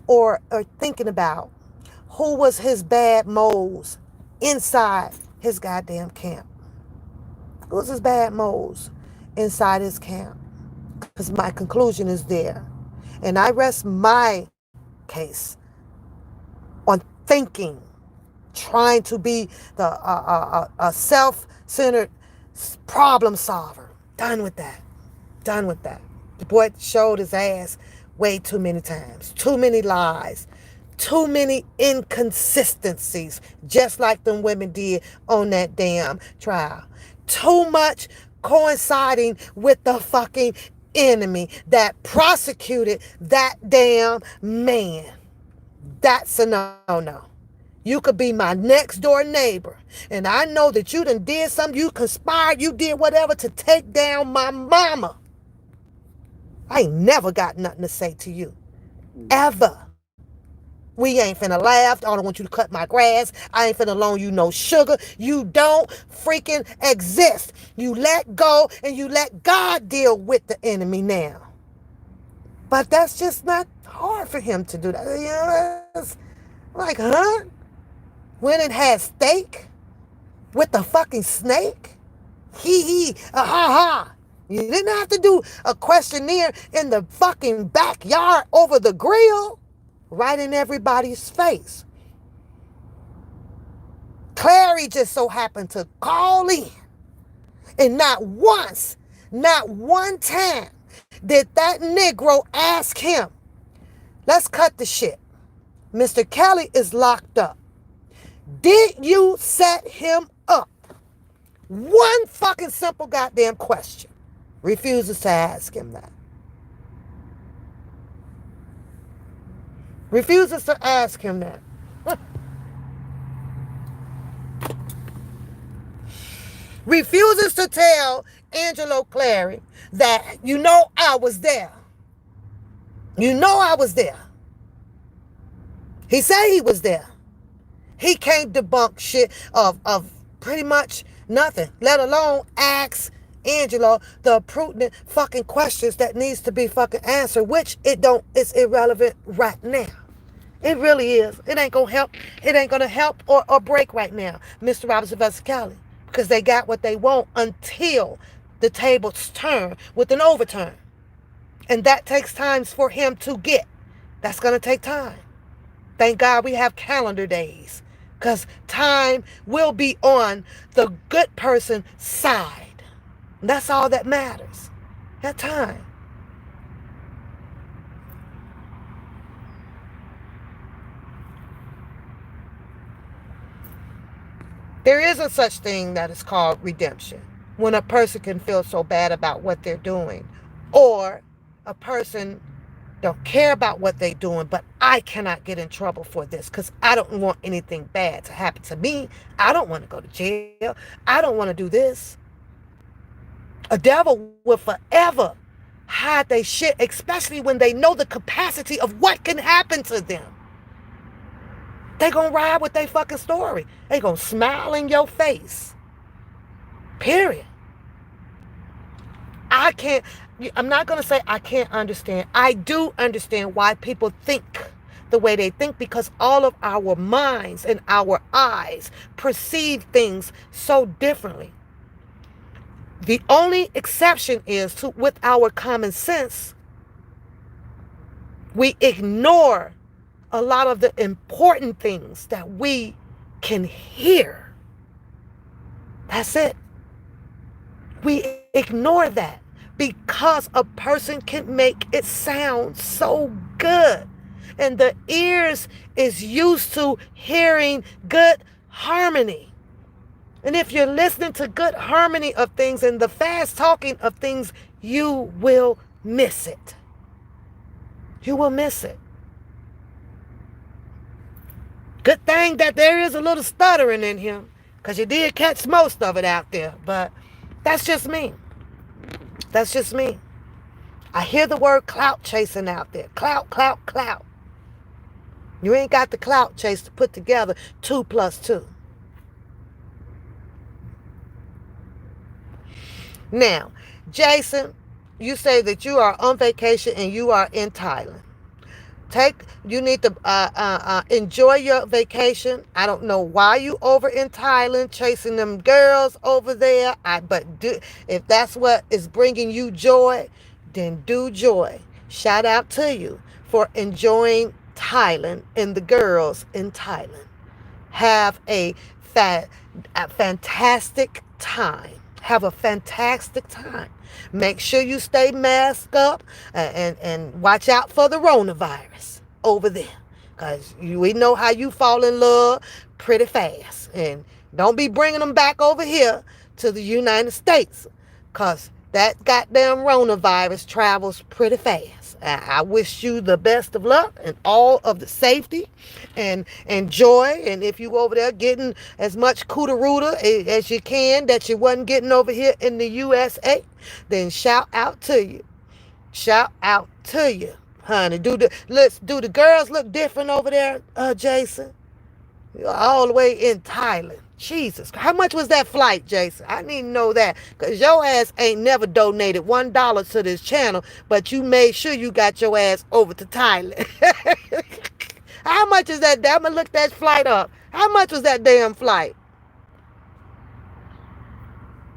or thinking about who was his bad moles inside his goddamn camp. Who was his bad moles inside his camp? Because my conclusion is there. And I rest my case on thinking, trying to be a self-centered problem solver. Done with that. Done with that. The boy showed his ass way too many times. Too many lies. Too many inconsistencies. Just like them women did on that damn trial. Too much coinciding with the fucking enemy that prosecuted that damn man. That's a no-no. You could be my next door neighbor, and I know that you done did something, you conspired, you did whatever to take down my mama. I ain't never got nothing to say to you. Ever. We ain't finna laugh. I don't want you to cut my grass. I ain't finna loan you no sugar. You don't freaking exist. You let go and you let God deal with the enemy now. But that's just not hard for him to do that. You know, it's like, huh? When it had steak with the fucking snake? Ha ha. You didn't have to do a questionnaire in the fucking backyard over the grill. Right in everybody's face. Clary just so happened to call in. And not once, not one time did that Negro ask him, let's cut the shit. Mr. Kelly is locked up. Did you set him up? One fucking simple goddamn question. Refuses to ask him that. Refuses to ask him that. Refuses to tell Angelo Clary that, you know, I was there. You know I was there. He said he was there. He can't debunk shit of pretty much nothing, let alone ask Angelo the prudent fucking questions that needs to be fucking answered, which it's irrelevant right now. It really is. It ain't gonna help. It ain't gonna help or break right now, Mr. Robert Sylvester Kelly. because they got what they want until the tables turn with an overturn. And that takes time for him to get. That's going to take time. Thank God we have calendar days, because time will be on the good person's side. And that's all that matters. That time. There is a such thing that is called redemption. When a person can feel so bad about what they're doing, or a person don't care about what they're doing, but I cannot get in trouble for this because I don't want anything bad to happen to me. I don't want to go to jail. I don't want to do this. A devil will forever hide their shit, especially when they know the capacity of what can happen to them. They gonna ride with their fucking story. They gonna smile in your face. Period. I can't, I'm not going to say I can't understand. I do understand why people think the way they think, because all of our minds and our eyes perceive things so differently. The only exception is to, with our common sense, we ignore a lot of the important things that we can hear. That's it. We ignore that because a person can make it sound so good. And the ears is used to hearing good harmony. And if you're listening to good harmony of things and the fast talking of things, you will miss it. You will miss it. Good thing that there is a little stuttering in him, because you did catch most of it out there. But that's just me. That's just me. I hear the word clout chasing out there. Clout, clout, clout. You ain't got the clout chase to put together 2 plus 2. Now, Jason, you say that you are on vacation and you are in Thailand. You need to enjoy your vacation. I don't know why you over in Thailand chasing them girls over there. If that's what is bringing you joy, then do joy. Shout out to you for enjoying Thailand and the girls in Thailand. Have a fantastic time. Have a fantastic time. Make sure you stay masked up and watch out for the coronavirus over there. Because we know how you fall in love pretty fast. And don't be bringing them back over here to the United States. Because that goddamn coronavirus travels pretty fast. I wish you the best of luck and all of the safety and joy. And if you over there getting as much cooter-rooter as you can that you wasn't getting over here in the USA, then shout out to you. Shout out to you, honey. Do the girls look different over there, Jason? All the way in Thailand. Jesus. How much was that flight, Jason? I need to know that. Because your ass ain't never donated $1 to this channel, but you made sure you got your ass over to Thailand. How much is that? I'm going to look that flight up. How much was that damn flight?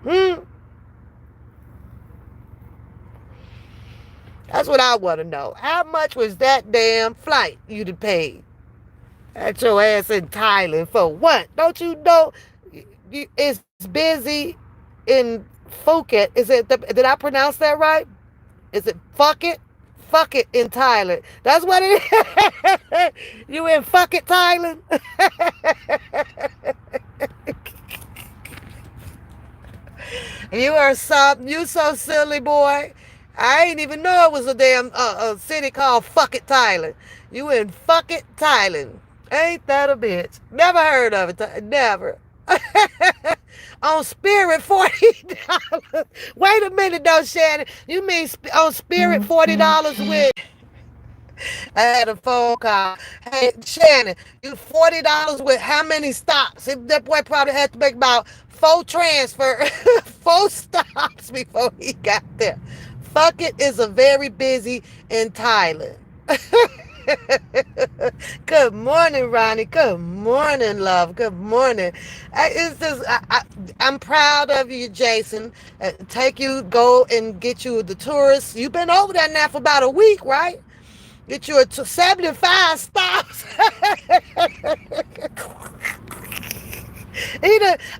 That's what I want to know. How much was that damn flight you'd have paid? At your ass in Thailand for what? Don't you know it's busy in Phuket? Did I pronounce that right? Is it fuck it? Fuck it in Thailand. That's what it is. You in fuck it Thailand? You so silly, boy. I ain't even know it was a damn a city called Fuck It Thailand. You in Fuck It Thailand. Ain't that a bitch? Never heard of it. Never. On Spirit, $40. Wait a minute though, Shannon. You mean on Spirit $40 with... I had a phone call. Hey, Shannon, you $40 with how many stops? That boy probably had to make about 4 transfer, 4 stops before he got there. Fuck it is a very busy in Thailand. Good morning, Ronnie. Good morning, love. Good morning. I'm proud of you, Jason. Take you, go and get you the tourists. You've been over there now for about a week, right? Get you 75 stops.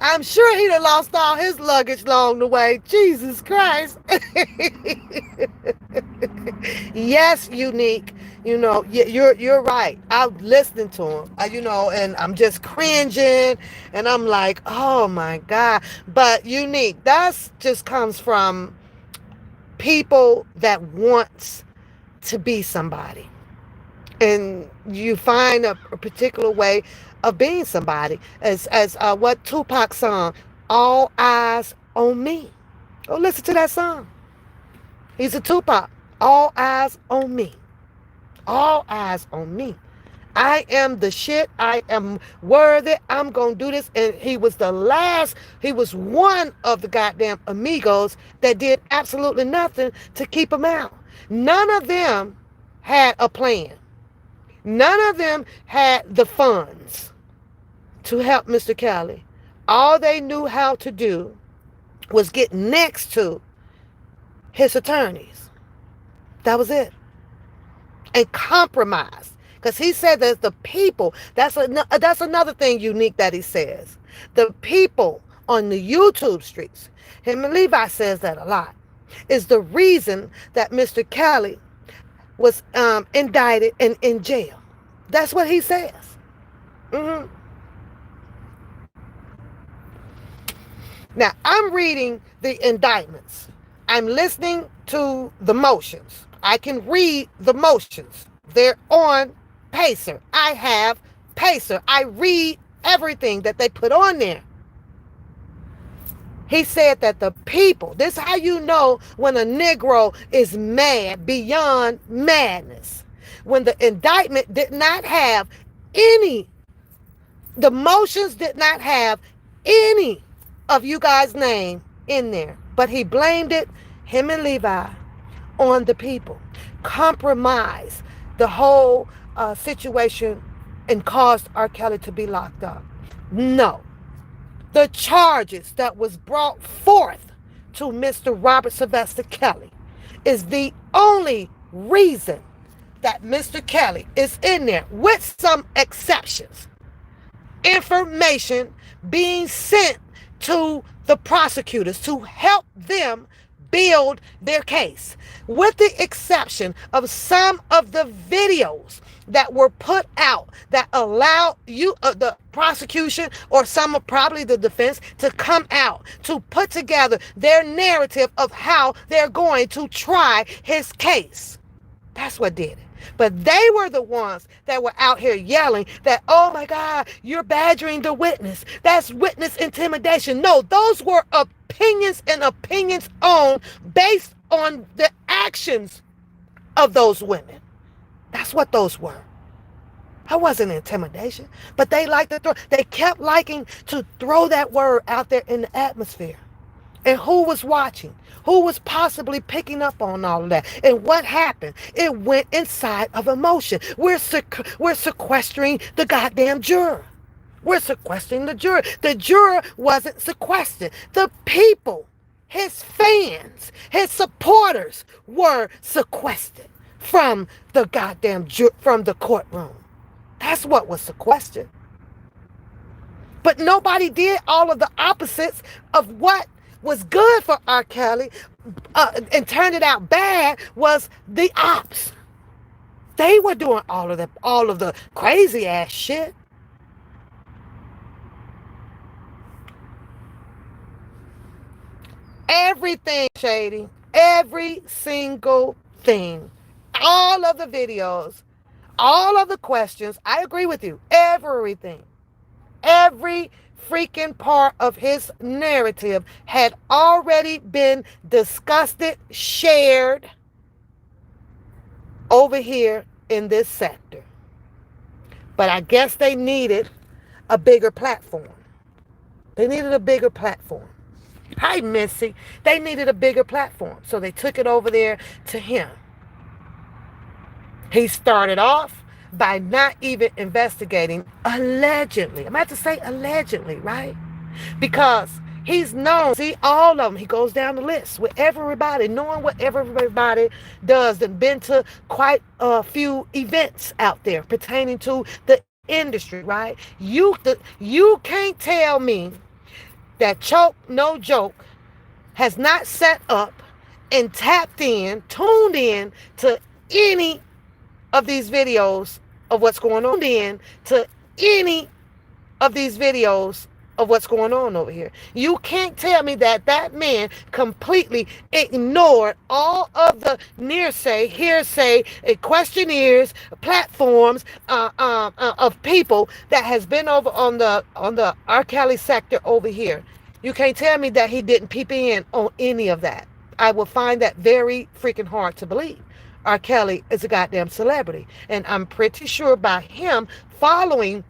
I'm sure he'd have lost all his luggage along the way. Jesus Christ. Yes, unique. You're right. I'm listening to him. And I'm just cringing, and I'm like, oh my God. But unique. That's just comes from people that wants to be somebody, and you find a particular way of being somebody. As what Tupac song, "All Eyes on Me." Go listen to that song. He's a Tupac. All eyes on me. All eyes on me. I am the shit. I am worthy. I'm going to do this. And he was one of the goddamn amigos that did absolutely nothing to keep him out. None of them had a plan. None of them had the funds to help Mr. Kelly. All they knew how to do was get next to his attorneys. That was it. And compromise. Because he said that the people, that's another thing unique that he says. The people on the YouTube streets, him and Levi says that a lot, is the reason that Mr. Kelly was indicted and in jail. That's what he says. Mm-hmm. Now, I'm reading the indictments. I'm listening to the motions. I can read the motions. They're on Pacer. I have Pacer. I read everything that they put on there. He said that the people, this is how you know when a Negro is mad beyond madness. When the indictment did not have any, the motions did not have any of you guys' name in there. But he blamed it, him and Levi, on the people. Compromised the whole situation and caused R. Kelly to be locked up. No. The charges that was brought forth to Mr. Robert Sylvester Kelly is the only reason that Mr. Kelly is in there, with some exceptions. Information being sent to the prosecutors to help them build their case, with the exception of some of the videos that were put out that allow you, the prosecution, or some of probably the defense, to come out to put together their narrative of how they're going to try his case. That's what did it. But they were the ones that were out here yelling that, oh my God, you're badgering the witness. That's witness intimidation. No, those were opinions and opinions based on the actions of those women. That's what those were. That wasn't intimidation. But they kept liking to throw that word out there in the atmosphere. And who was watching? Who was possibly picking up on all of that? And what happened? It went inside of emotion. We're sequestering the goddamn juror. We're sequestering the juror. The juror wasn't sequestered. The people, his fans, his supporters were sequestered from the goddamn from the courtroom. That's what was sequestered. But nobody did all of the opposites of what was good for R. Kelly and turned it out bad was the ops. They were doing all of the crazy ass shit. Everything shady. Every single thing. All of the videos. All of the questions. I agree with you. Everything. Every freaking part of his narrative had already been discussed, shared over here in this sector. But I guess they needed a bigger platform. They needed a bigger platform. Hi, Missy. They needed a bigger platform. So they took it over there to him. He started off by not even investigating, allegedly. I'm about to say allegedly, right? Because he's known, see, all of them. He goes down the list with everybody, knowing what everybody does, and been to quite a few events out there pertaining to the industry, right? You can't tell me that Choke No Joke has not set up and tapped in, tuned in to any of these videos of what's going on, in to any of these videos of what's going on over here. You can't tell me that that man completely ignored all of the hearsay, questionnaires, platforms of people that has been over on the R.kelly sector over here. You can't tell me that he didn't peep in on any of that. I will find that very freaking hard to believe. R.kelly is a goddamn celebrity, and I'm pretty sure by him following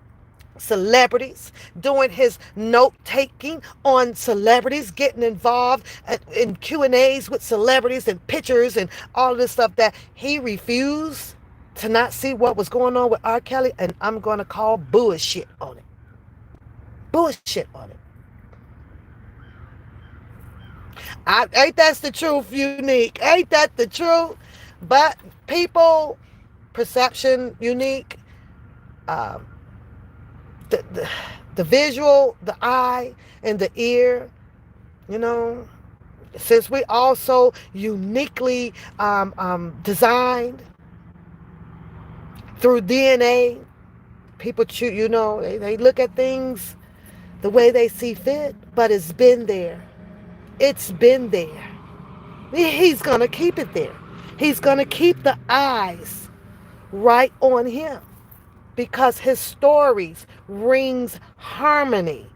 celebrities, doing his note taking on celebrities, getting involved in Q&As with celebrities and pictures and all this stuff, that he refused to not see what was going on with R. Kelly, and I'm going to call bullshit on it. Bullshit on it. Ain't that's the truth, Unique? Ain't that the truth? But people, perception, Unique, um, the, the visual, the eye, and the ear, you know, since we also uniquely designed through DNA, people choose, you know, they look at things the way they see fit, but it's been there. It's been there. He's going to keep it there. He's going to keep the eyes right on him because his stories rings harmony.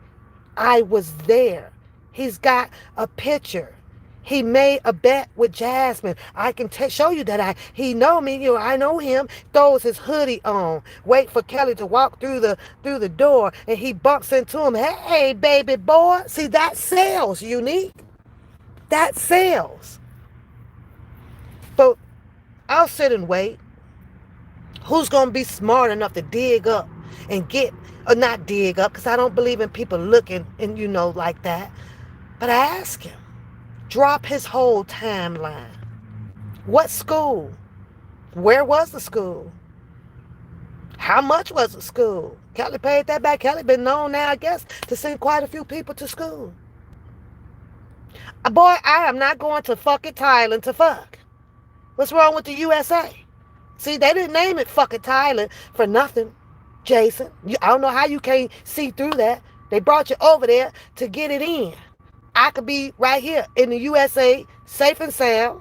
I was there. He's got a picture. He made a bet with Jasmine. I can show you that he know me. You know, I know him. Throws his hoodie on. Wait for Kelly to walk through the door, and he bumps into him. Hey, baby boy. See, that sells, Unique. That sells. But I'll sit and wait. Who's going to be smart enough to dig up and get, or not dig up, because I don't believe in people looking and, you know, like that. But I ask him, drop his whole timeline. What school? Where was the school? How much was the school? Kelly paid that back. Kelly been known now, I guess, to send quite a few people to school. Boy, I am not going to fucking Thailand to fuck. What's wrong with the USA? See, they didn't name it fucking Thailand for nothing, Jason. I don't know how you can't see through that. They brought you over there to get it in. I could be right here in the USA, safe and sound,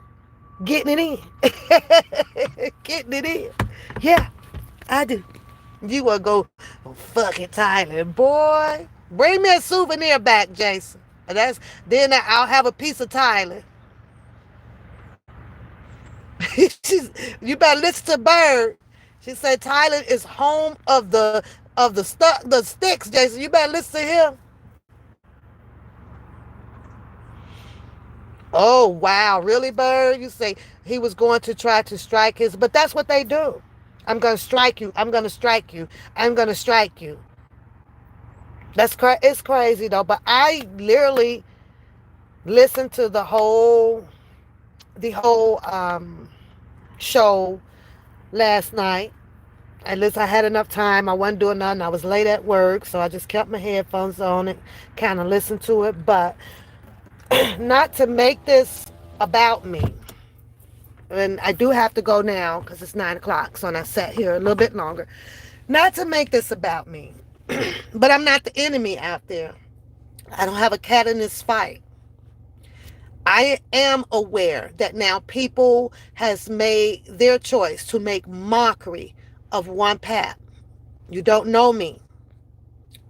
getting it in. Getting it in. Yeah, I do. You want to go fucking Thailand, boy. Bring me a souvenir back, Jason. And then I'll have a piece of Thailand. You better listen to Bird. She said Thailand is home of the sticks, Jason. You better listen to him. Oh wow, really, Bird? You say he was going to try to strike his, but that's what they do. I'm gonna strike you. I'm gonna strike you. I'm gonna strike you. It's crazy though. But I literally listened to the whole show last night. At least I had enough time. I wasn't doing nothing. I was late at work, so I just kept my headphones on and kind of listened to it. But not to make this about me. And I do have to go now because it's 9 o'clock. So I sat here a little bit longer. Not to make this about me. But I'm not the enemy out there. I don't have a cat in this fight. I am aware that now people has made their choice to make mockery of one path. You don't know me.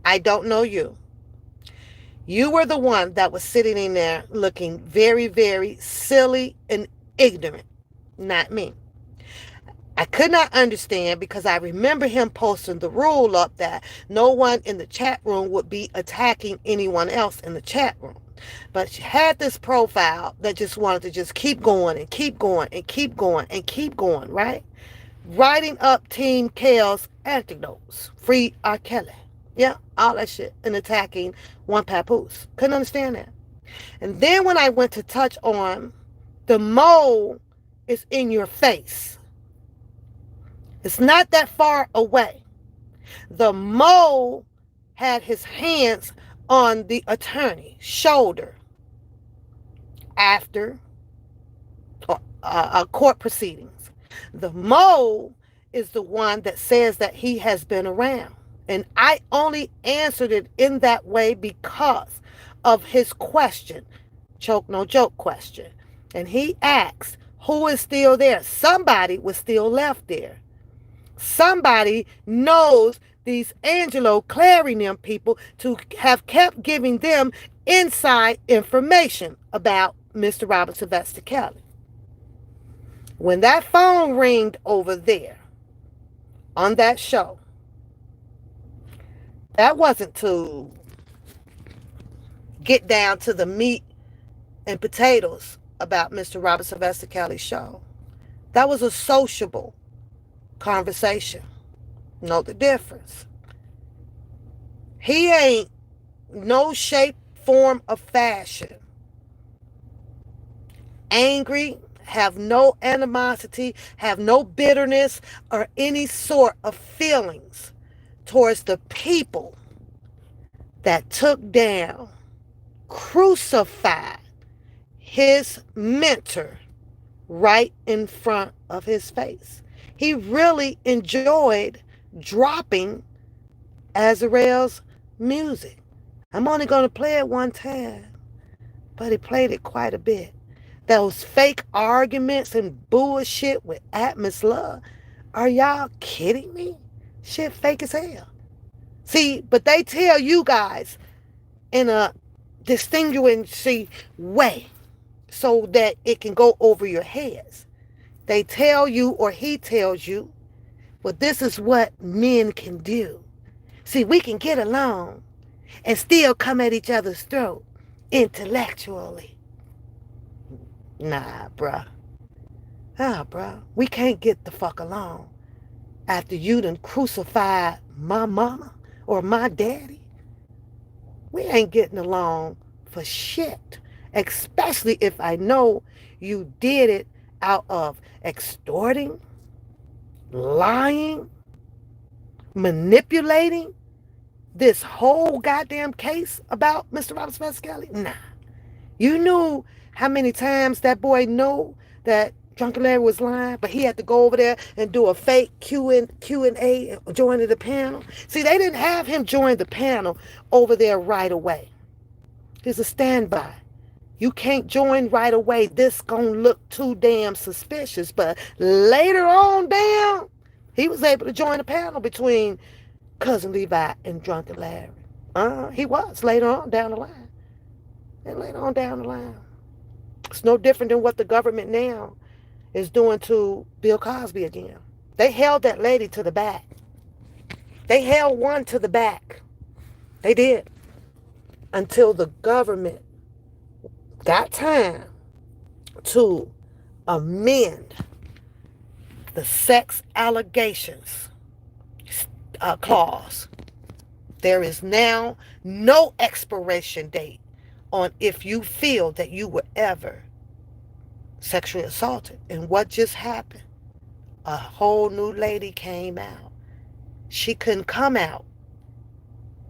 I don't know you. You were the one that was sitting in there looking very, very silly and ignorant, not me. I could not understand because I remember him posting the rule up that no one in the chat room would be attacking anyone else in the chat room. But she had this profile that just wanted to just keep going and keep going and keep going and keep going, right? writing up Team Kale's anecdotes, free R.kelly. Yeah, all that shit, and attacking one papoose. Couldn't understand that. And then when I went to touch on the mole is in your face, it's not that far away. The mole had his hands on the attorney's shoulder after court proceedings. The mole is the one that says that he has been around. And I only answered it in that way because of his question, choke no joke question. And he asked, who is still there? Somebody was still left there. Somebody knows these Angelo Clarion people to have kept giving them inside information about Mr. Robert Sylvester Kelly. When that phone ringed over there on that show, that wasn't to get down to the meat and potatoes about Mr. Robert Sylvester Kelly's show. That was a sociable conversation. Know the difference. He ain't no shape, form, or fashion angry, have no animosity, have no bitterness or any sort of feelings towards the people that took down, crucified his mentor right in front of his face. He really enjoyed dropping Azrael's music. I'm only going to play it one time, but he played it quite a bit. Those fake arguments and bullshit with Atmos Love. Are y'all kidding me? Shit fake as hell. See, but they tell you guys in a distinguishing way so that it can go over your heads. They tell you, or he tells you, well, this is what men can do. See, we can get along and still come at each other's throat intellectually. Nah, bruh. Bruh. We can't get the fuck along after you done crucified my mama or my daddy. We ain't getting along for shit. Especially if I know you did it out of extorting, lying, manipulating this whole goddamn case about Mr. Robert Sylvester Kelly. Nah. You knew how many times that boy knew that Drunken Larry was lying, but he had to go over there and do a fake Q&A and join the panel. See, they didn't have him join the panel over there right away. He's a standby. You can't join right away. This gonna look too damn suspicious. But later on down, he was able to join the panel between Cousin Levi and Drunken Larry. He was later on down the line. And later on down the line. It's no different than what the government now is doing to Bill Cosby again. They held that lady to the back. They held one to the back. They did. Until the government got time to amend the sex allegations clause. There is now no expiration date on if you feel that you were ever sexually assaulted. And what just happened? A whole new lady came out. She couldn't come out.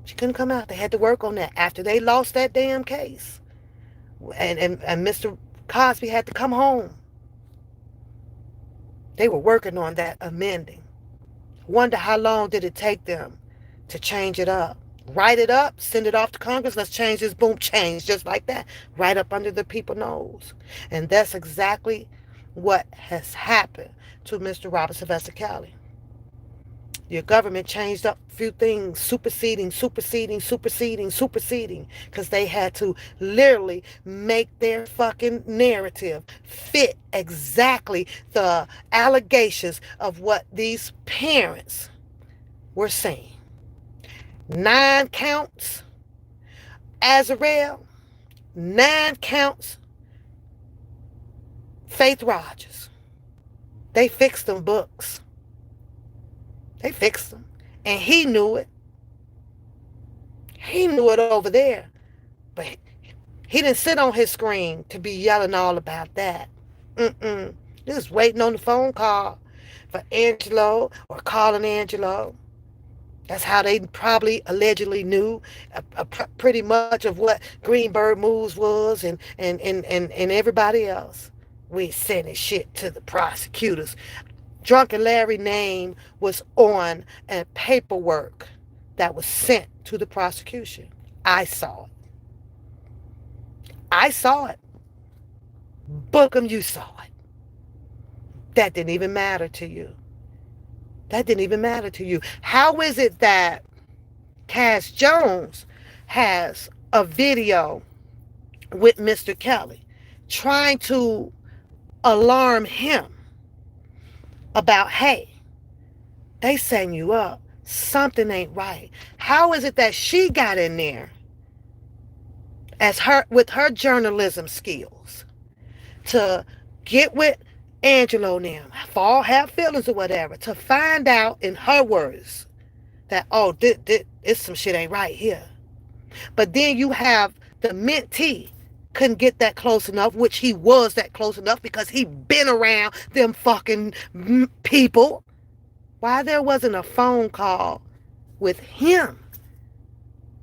She couldn't come out. They had to work on that after they lost that damn case. And Mr. Cosby had to come home. They were working on that amending. Wonder how long did it take them to change it up? Write it up, send it off to Congress, let's change this, boom, change, just like that, right up under the people's nose. And that's exactly what has happened to Mr. Robert Sylvester Kelly. Your government changed up a few things, superseding, because they had to literally make their fucking narrative fit exactly the allegations of what these parents were saying. 9 counts, Azrael. 9 counts, Faith Rogers. They fixed them books. They fixed him. And he knew it. He knew it over there. But he didn't sit on his screen to be yelling all about that. Mm-mm. He was waiting on the phone call for Angelo or calling Angelo. That's how they probably allegedly knew pretty much of what Greenberg Moves was and everybody else. We sending shit to the prosecutors. Drunken Larry's name was on a paperwork that was sent to the prosecution. I saw it. I saw it. Bookham, you saw it. That didn't even matter to you. That didn't even matter to you. How is it that Cass Jones has a video with Mr. Kelly trying to alarm him about, hey, they setting you up. Something ain't right. How is it that she got in there as her with her journalism skills to get with Angelo now, fall have feelings or whatever, to find out in her words that, oh, this some shit ain't right here. But then you have the mentee couldn't get that close enough, which he was that close enough because he been around them fucking people. Why there wasn't a phone call with him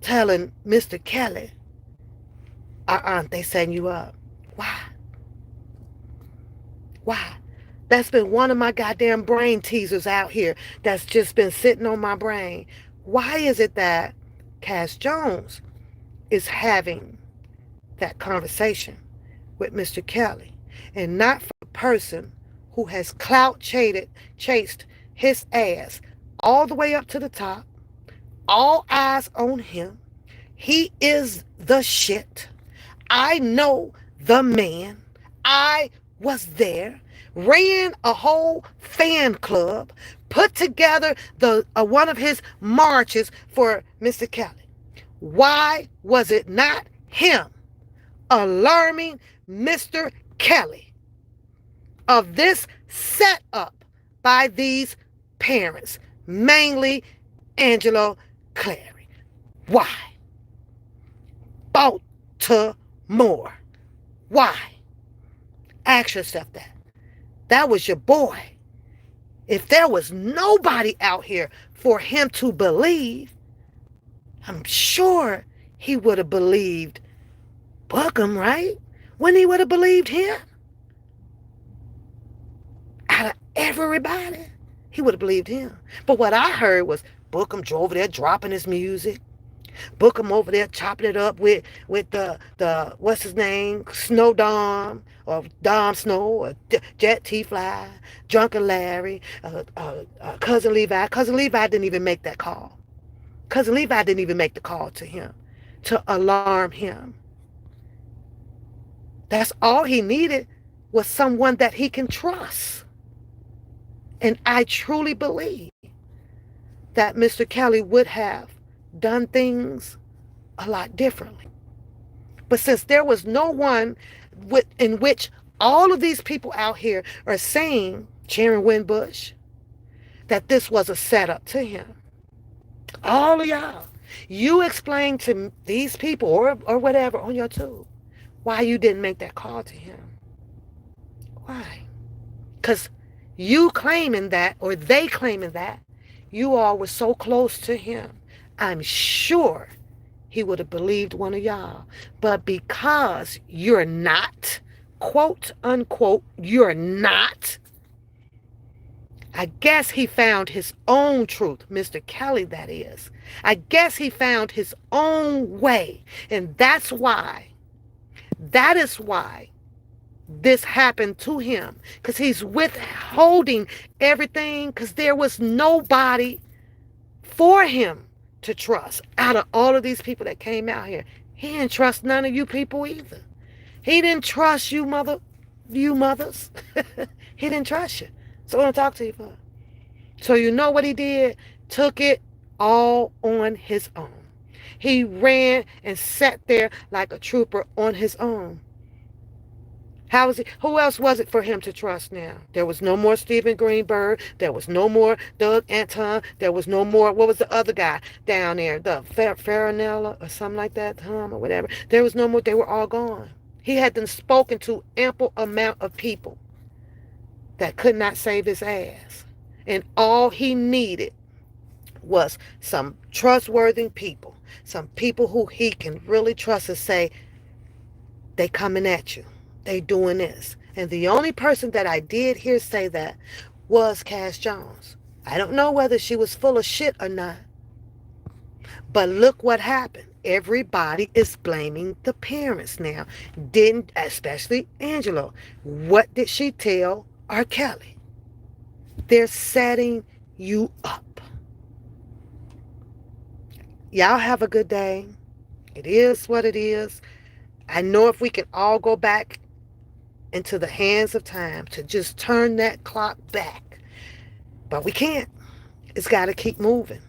telling Mr. Kelly, they setting you up? Why? Why? That's been one of my goddamn brain teasers out here that's just been sitting on my brain. Why is it that Cass Jones is having that conversation with Mr. Kelly and not for a person who has chased his ass all the way up to the top, all eyes on him? He is the shit. I know the man. I was there, ran a whole fan club, put together the one of his marches for Mr. Kelly. Why was it not him alarming Mr. Kelly of this setup by these parents, mainly Angelo Clary? Why? Baltimore. Why? Ask yourself that. That was your boy. If there was nobody out here for him to believe, I'm sure he would have believed Bookham, right? When he would have believed him, out of everybody, he would have believed him. But what I heard was Bookham drove over there dropping his music. Bookham over there chopping it up with the what's his name, Snow Dom or Dom Snow or Jet T Fly, Drunken Larry, Cousin Levi. Cousin Levi didn't even make that call. Cousin Levi didn't even make the call to him to alarm him. That's all he needed, was someone that he can trust. And I truly believe that Mr. Kelly would have done things a lot differently. But since there was no one in which all of these people out here are saying, Sharon Winbush, that this was a setup to him. All of y'all, you explain to these people or whatever on your tube why you didn't make that call to him. Why? Because you claiming that, or they claiming that, you all were so close to him. I'm sure he would have believed one of y'all. But because you're not, quote unquote, you're not, I guess he found his own truth, Mr. Kelly, that is. I guess he found his own way. And that is why this happened to him. Because he's withholding everything because there was nobody for him to trust out of all of these people that came out here. He didn't trust none of you people either. He didn't trust you mothers. He didn't trust you. So what I'm talking to you for? So you know what he did? Took it all on his own. He ran and sat there like a trooper on his own. How was it? Who else was it for him to trust now? There was no more Stephen Greenberg. There was no more Doug Anton. There was no more, what was the other guy down there? The Farinella or something like that, Tom or whatever. There was no more. They were all gone. He had been spoken to ample amount of people that could not save his ass. And all he needed was some trustworthy people, some people who he can really trust and say, they coming at you. They doing this. And the only person that I did hear say that was Cass Jones. I don't know whether she was full of shit or not. But look what happened. Everybody is blaming the parents now. Didn't, especially Angelo. What did she tell R. Kelly? They're setting you up. Y'all have a good day. It is what it is. I know if we can all go back into the hands of time to just turn that clock back, but we can't. It's got to keep moving.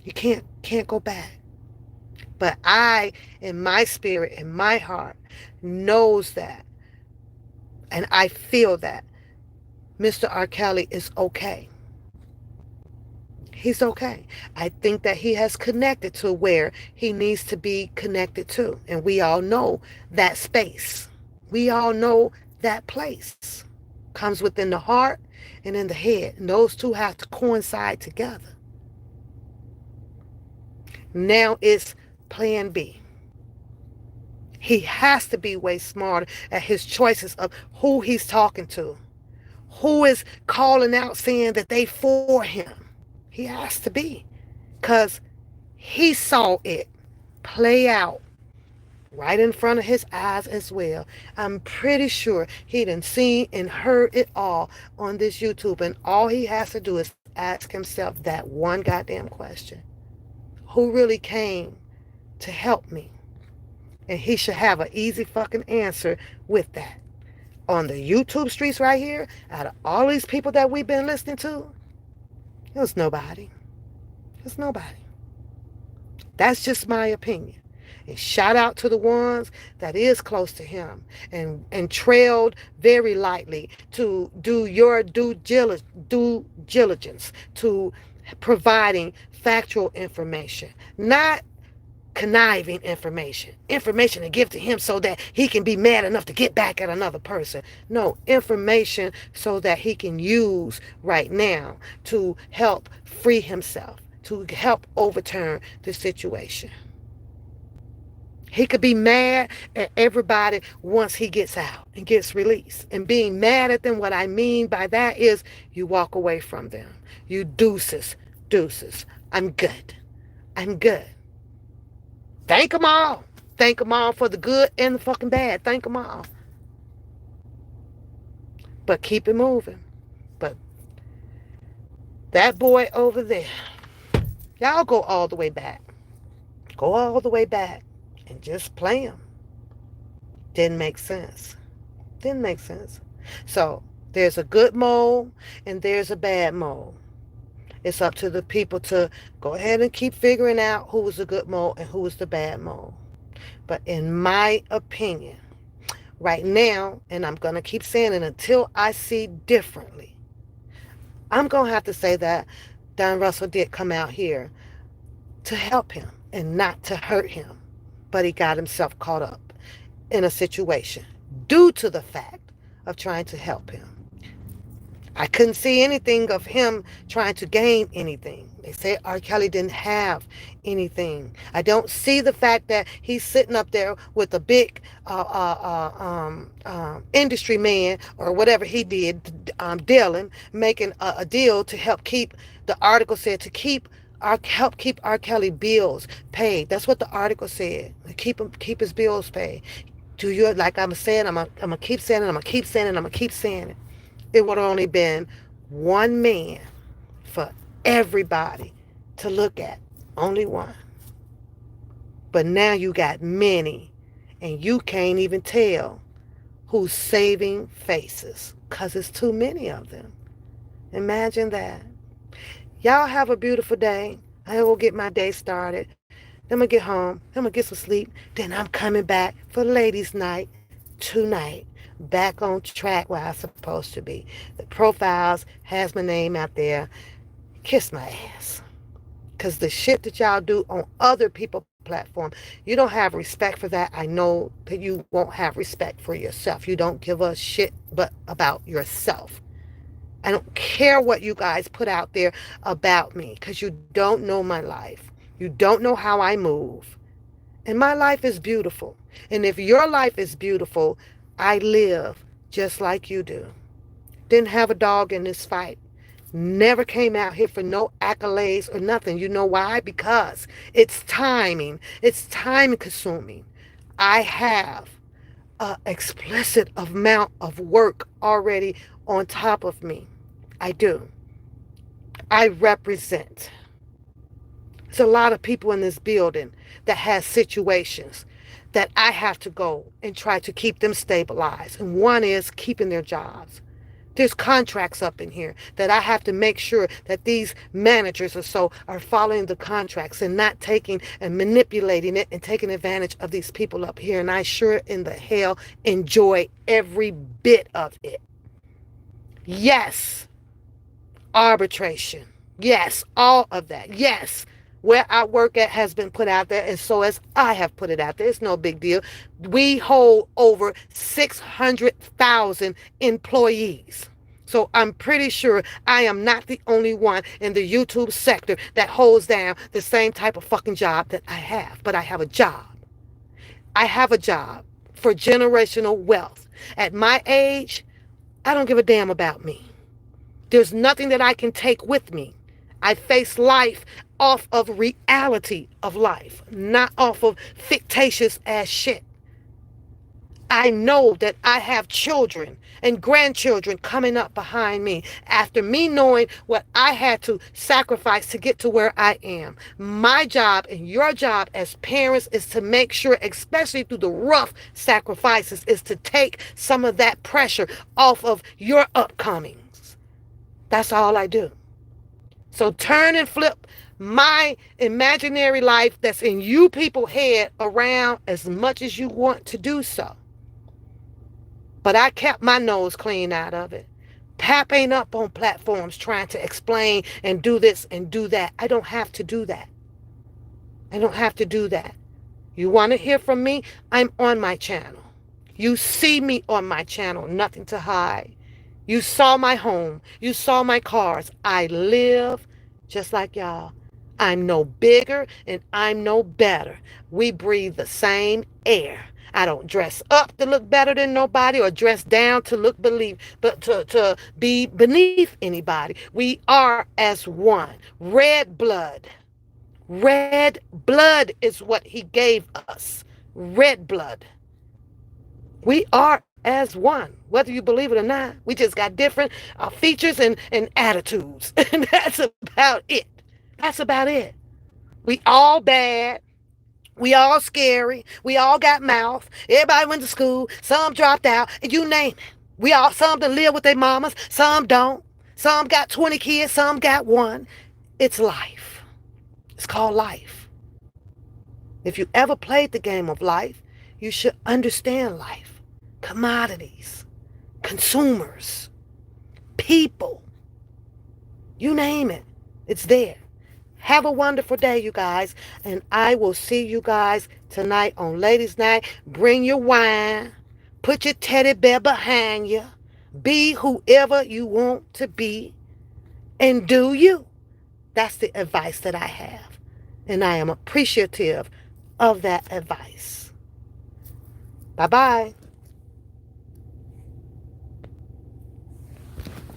You can't go back. But I, in my spirit, in my heart, knows that, and I feel that Mr. R. Kelly is okay. He's okay. I think that he has connected to where he needs to be connected to. And we all know that space. We all know that place. Comes within the heart and in the head. And those two have to coincide together. Now it's plan B. He has to be way smarter at his choices of who he's talking to. Who is calling out saying that they for him. He has to be, because he saw it play out right in front of his eyes as well. I'm pretty sure he done seen and heard it all on this YouTube, and all he has to do is ask himself that one goddamn question. Who really came to help me? And he should have an easy fucking answer with that. On the YouTube streets right here, out of all these people that we've been listening to, it was nobody. It's nobody. That's just my opinion. And shout out to the ones that is close to him and trailed very lightly to do your due diligence to providing factual information, not conniving information to give to him so that he can be mad enough to get back at another person. No, information so that he can use right now to help free himself, to help overturn the situation. He could be mad at everybody once he gets out and gets released. And being mad at them, what I mean by that is you walk away from them. You deuces. I'm good. Thank them all. Thank them all for the good and the fucking bad. Thank them all. But keep it moving. But that boy over there, y'all go all the way back. Go all the way back and just play him. Didn't make sense. So there's a good mole and there's a bad mole. It's up to the people to go ahead and keep figuring out who was the good mole and who was the bad mole. But in my opinion, right now, and I'm going to keep saying it until I see differently, I'm going to have to say that Don Russell did come out here to help him and not to hurt him. But he got himself caught up in a situation due to the fact of trying to help him. I couldn't see anything of him trying to gain anything. They say R. Kelly didn't have anything. I don't see the fact that he's sitting up there with a big industry man or whatever he did, Dylan, making a deal to help keep, the article said, to help keep R. Kelly bills paid. That's what the article said. Keep his bills paid. Like I'm saying, I'm gonna keep saying it. It would have only been one man for everybody to look at. Only one. But now you got many, and you can't even tell who's saving faces because it's too many of them. Imagine that. Y'all have a beautiful day. I will get my day started. Then I'm going to get home. I'm going to get some sleep. Then I'm coming back for ladies' night tonight back on track where I'm supposed to be. The profiles has my name out there. Kiss my ass. Because the shit that y'all do on other people platform, you don't have respect for that. I know that you won't have respect for yourself. You don't give a shit but about yourself. I don't care what you guys put out there about me because you don't know my life. You don't know how I move. And my life is beautiful. And if your life is beautiful, I live just like you do. Didn't have a dog in this fight. Never came out here for no accolades or nothing. You know why? Because it's timing. It's time consuming. I have an explicit amount of work already on top of me. I do. I represent. There's a lot of people in this building that has situations that I have to go and try to keep them stabilized. And one is keeping their jobs. There's contracts up in here that I have to make sure that these managers or so are following the contracts and not taking and manipulating it and taking advantage of these people up here. And I sure in the hell enjoy every bit of it. Yes, arbitration. Yes, all of that. Yes, where I work at has been put out there, and so as I have put it out there. It's no big deal. We hold over 600,000 employees. So I'm pretty sure I am not the only one in the YouTube sector that holds down the same type of fucking job that I have. But I have a job. I have a job for generational wealth. At my age, I don't give a damn about me. There's nothing that I can take with me. I face life off of reality of life, not off of fictitious ass shit. I know that I have children and grandchildren coming up behind me after me knowing what I had to sacrifice to get to where I am. My job and your job as parents is to make sure, especially through the rough sacrifices, is to take some of that pressure off of your upcomings. That's all I do. So turn and flip my imaginary life that's in you people's head around as much as you want to do so. But I kept my nose clean out of it. Pap ain't up on platforms trying to explain and do this and do that. I don't have to do that. I don't have to do that. You want to hear from me? I'm on my channel. You see me on my channel, nothing to hide. You saw my home. You saw my cars. I live just like y'all. I'm no bigger and I'm no better. We breathe the same air. I don't dress up to look better than nobody or dress down to look but to be beneath anybody. We are as one. Red blood. Red blood is what he gave us. Red blood. We are as one, whether you believe it or not. We just got different features and attitudes. And that's about it. That's about it. We all bad. We all scary. We all got mouth. Everybody went to school. Some dropped out. You name it. We all, some that live with their mamas. Some don't. Some got 20 kids. Some got one. It's life. It's called life. If you ever played the game of life, you should understand life. Commodities, consumers, people, you name it, it's there. Have a wonderful day, you guys, and I will see you guys tonight on Ladies' Night. Bring your wine, put your teddy bear behind you, be whoever you want to be, and do you. That's the advice that I have, and I am appreciative of that advice. Bye-bye.